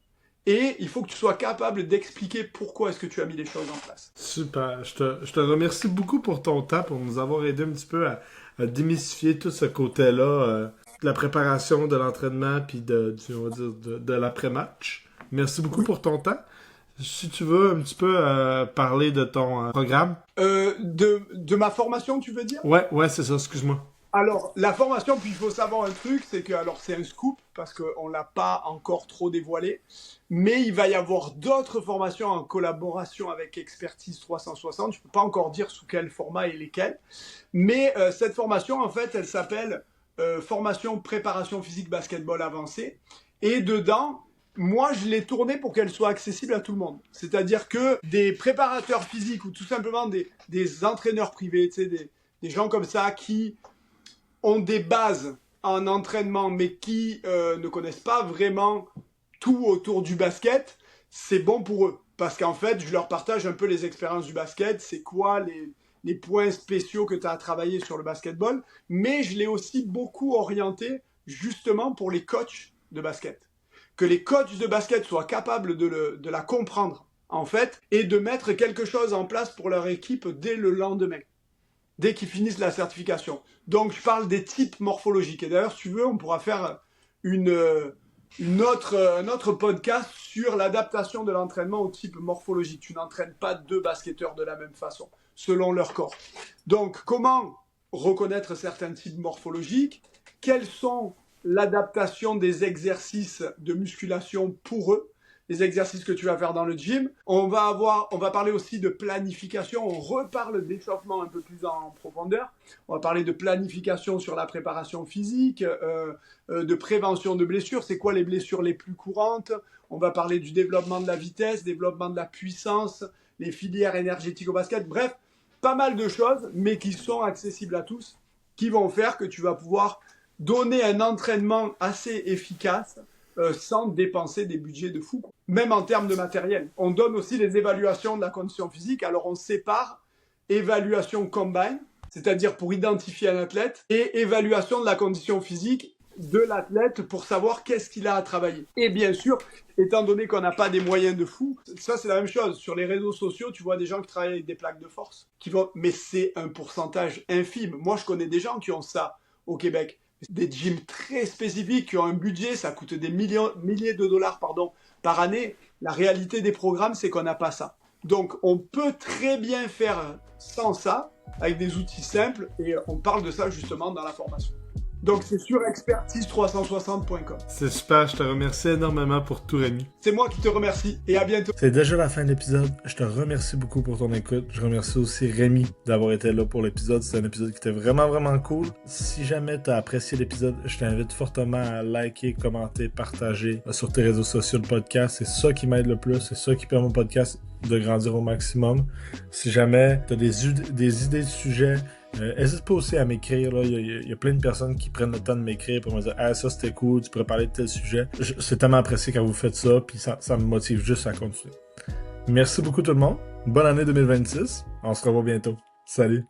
et il faut que tu sois capable d'expliquer pourquoi est-ce que tu as mis les choses en place. Super. Je te remercie beaucoup pour ton temps, pour nous avoir aidé un petit peu à démystifier tout ce côté-là, de la préparation, de l'entraînement, puis on va dire de l'après-match. Merci beaucoup pour ton temps. Si tu veux un petit peu parler de ton programme. De ma formation, tu veux dire? Ouais, c'est ça, excuse-moi. Alors, la formation, puis il faut savoir un truc, c'est que, alors c'est un scoop, parce qu'on ne l'a pas encore trop dévoilé, mais il va y avoir d'autres formations en collaboration avec Expertise 360, je ne peux pas encore dire sous quel format et lesquels, mais cette formation, en fait, elle s'appelle Formation Préparation Physique Basketball Avancée, et dedans, moi, je l'ai tournée pour qu'elle soit accessible à tout le monde. C'est-à-dire que des préparateurs physiques ou tout simplement des entraîneurs privés, tu sais, des gens comme ça qui ont des bases en entraînement mais qui ne connaissent pas vraiment tout autour du basket, c'est bon pour eux. Parce qu'en fait, je leur partage un peu les expériences du basket, c'est quoi les points spéciaux que tu as à travailler sur le basketball, mais je l'ai aussi beaucoup orienté justement pour les coachs de basket. Que les coachs de basket soient capables de la comprendre, en fait, et de mettre quelque chose en place pour leur équipe dès le lendemain, dès qu'ils finissent la certification. Donc, je parle des types morphologiques. Et d'ailleurs, si tu veux, on pourra faire un autre podcast sur l'adaptation de l'entraînement au type morphologique. Tu n'entraînes pas deux basketteurs de la même façon, selon leur corps. Donc, comment reconnaître certains types morphologiques? Quels sont l'adaptation des exercices de musculation pour eux, les exercices que tu vas faire dans le gym. On va parler aussi de planification, on reparle d'échauffement un peu plus en profondeur. On va parler de planification sur la préparation physique, de prévention de blessures, c'est quoi les blessures les plus courantes. On va parler du développement de la vitesse, développement de la puissance, les filières énergétiques au basket, bref, pas mal de choses, mais qui sont accessibles à tous, qui vont faire que tu vas pouvoir donner un entraînement assez efficace sans dépenser des budgets de fou. Même en termes de matériel. On donne aussi les évaluations de la condition physique. Alors on sépare évaluation combine, c'est-à-dire pour identifier un athlète, et évaluation de la condition physique de l'athlète pour savoir qu'est-ce qu'il a à travailler. Et bien sûr, étant donné qu'on n'a pas des moyens de fou, ça c'est la même chose. Sur les réseaux sociaux, tu vois des gens qui travaillent avec des plaques de force, mais c'est un pourcentage infime. Moi, je connais des gens qui ont ça au Québec. Des gyms très spécifiques qui ont un budget, ça coûte des milliers de dollars par année. La réalité des programmes, c'est qu'on n'a pas ça. Donc, on peut très bien faire sans ça, avec des outils simples, et on parle de ça justement dans la formation. Donc, c'est sur expertise360.com. C'est super, je te remercie énormément pour tout, Rémi. C'est moi qui te remercie, et à bientôt. C'est déjà la fin de l'épisode. Je te remercie beaucoup pour ton écoute. Je remercie aussi Rémi d'avoir été là pour l'épisode. C'est un épisode qui était vraiment, vraiment cool. Si jamais tu as apprécié l'épisode, je t'invite fortement à liker, commenter, partager sur tes réseaux sociaux le podcast. C'est ça qui m'aide le plus. C'est ça qui permet au podcast de grandir au maximum. Si jamais tu as des idées de sujets, n'hésite pas aussi à m'écrire. Là. Il y a plein de personnes qui prennent le temps de m'écrire pour me dire « Ah, ça c'était cool, tu pourrais parler de tel sujet. » C'est tellement apprécié quand vous faites ça, puis ça me motive juste à continuer. Merci beaucoup tout le monde. Bonne année 2026. On se revoit bientôt. Salut!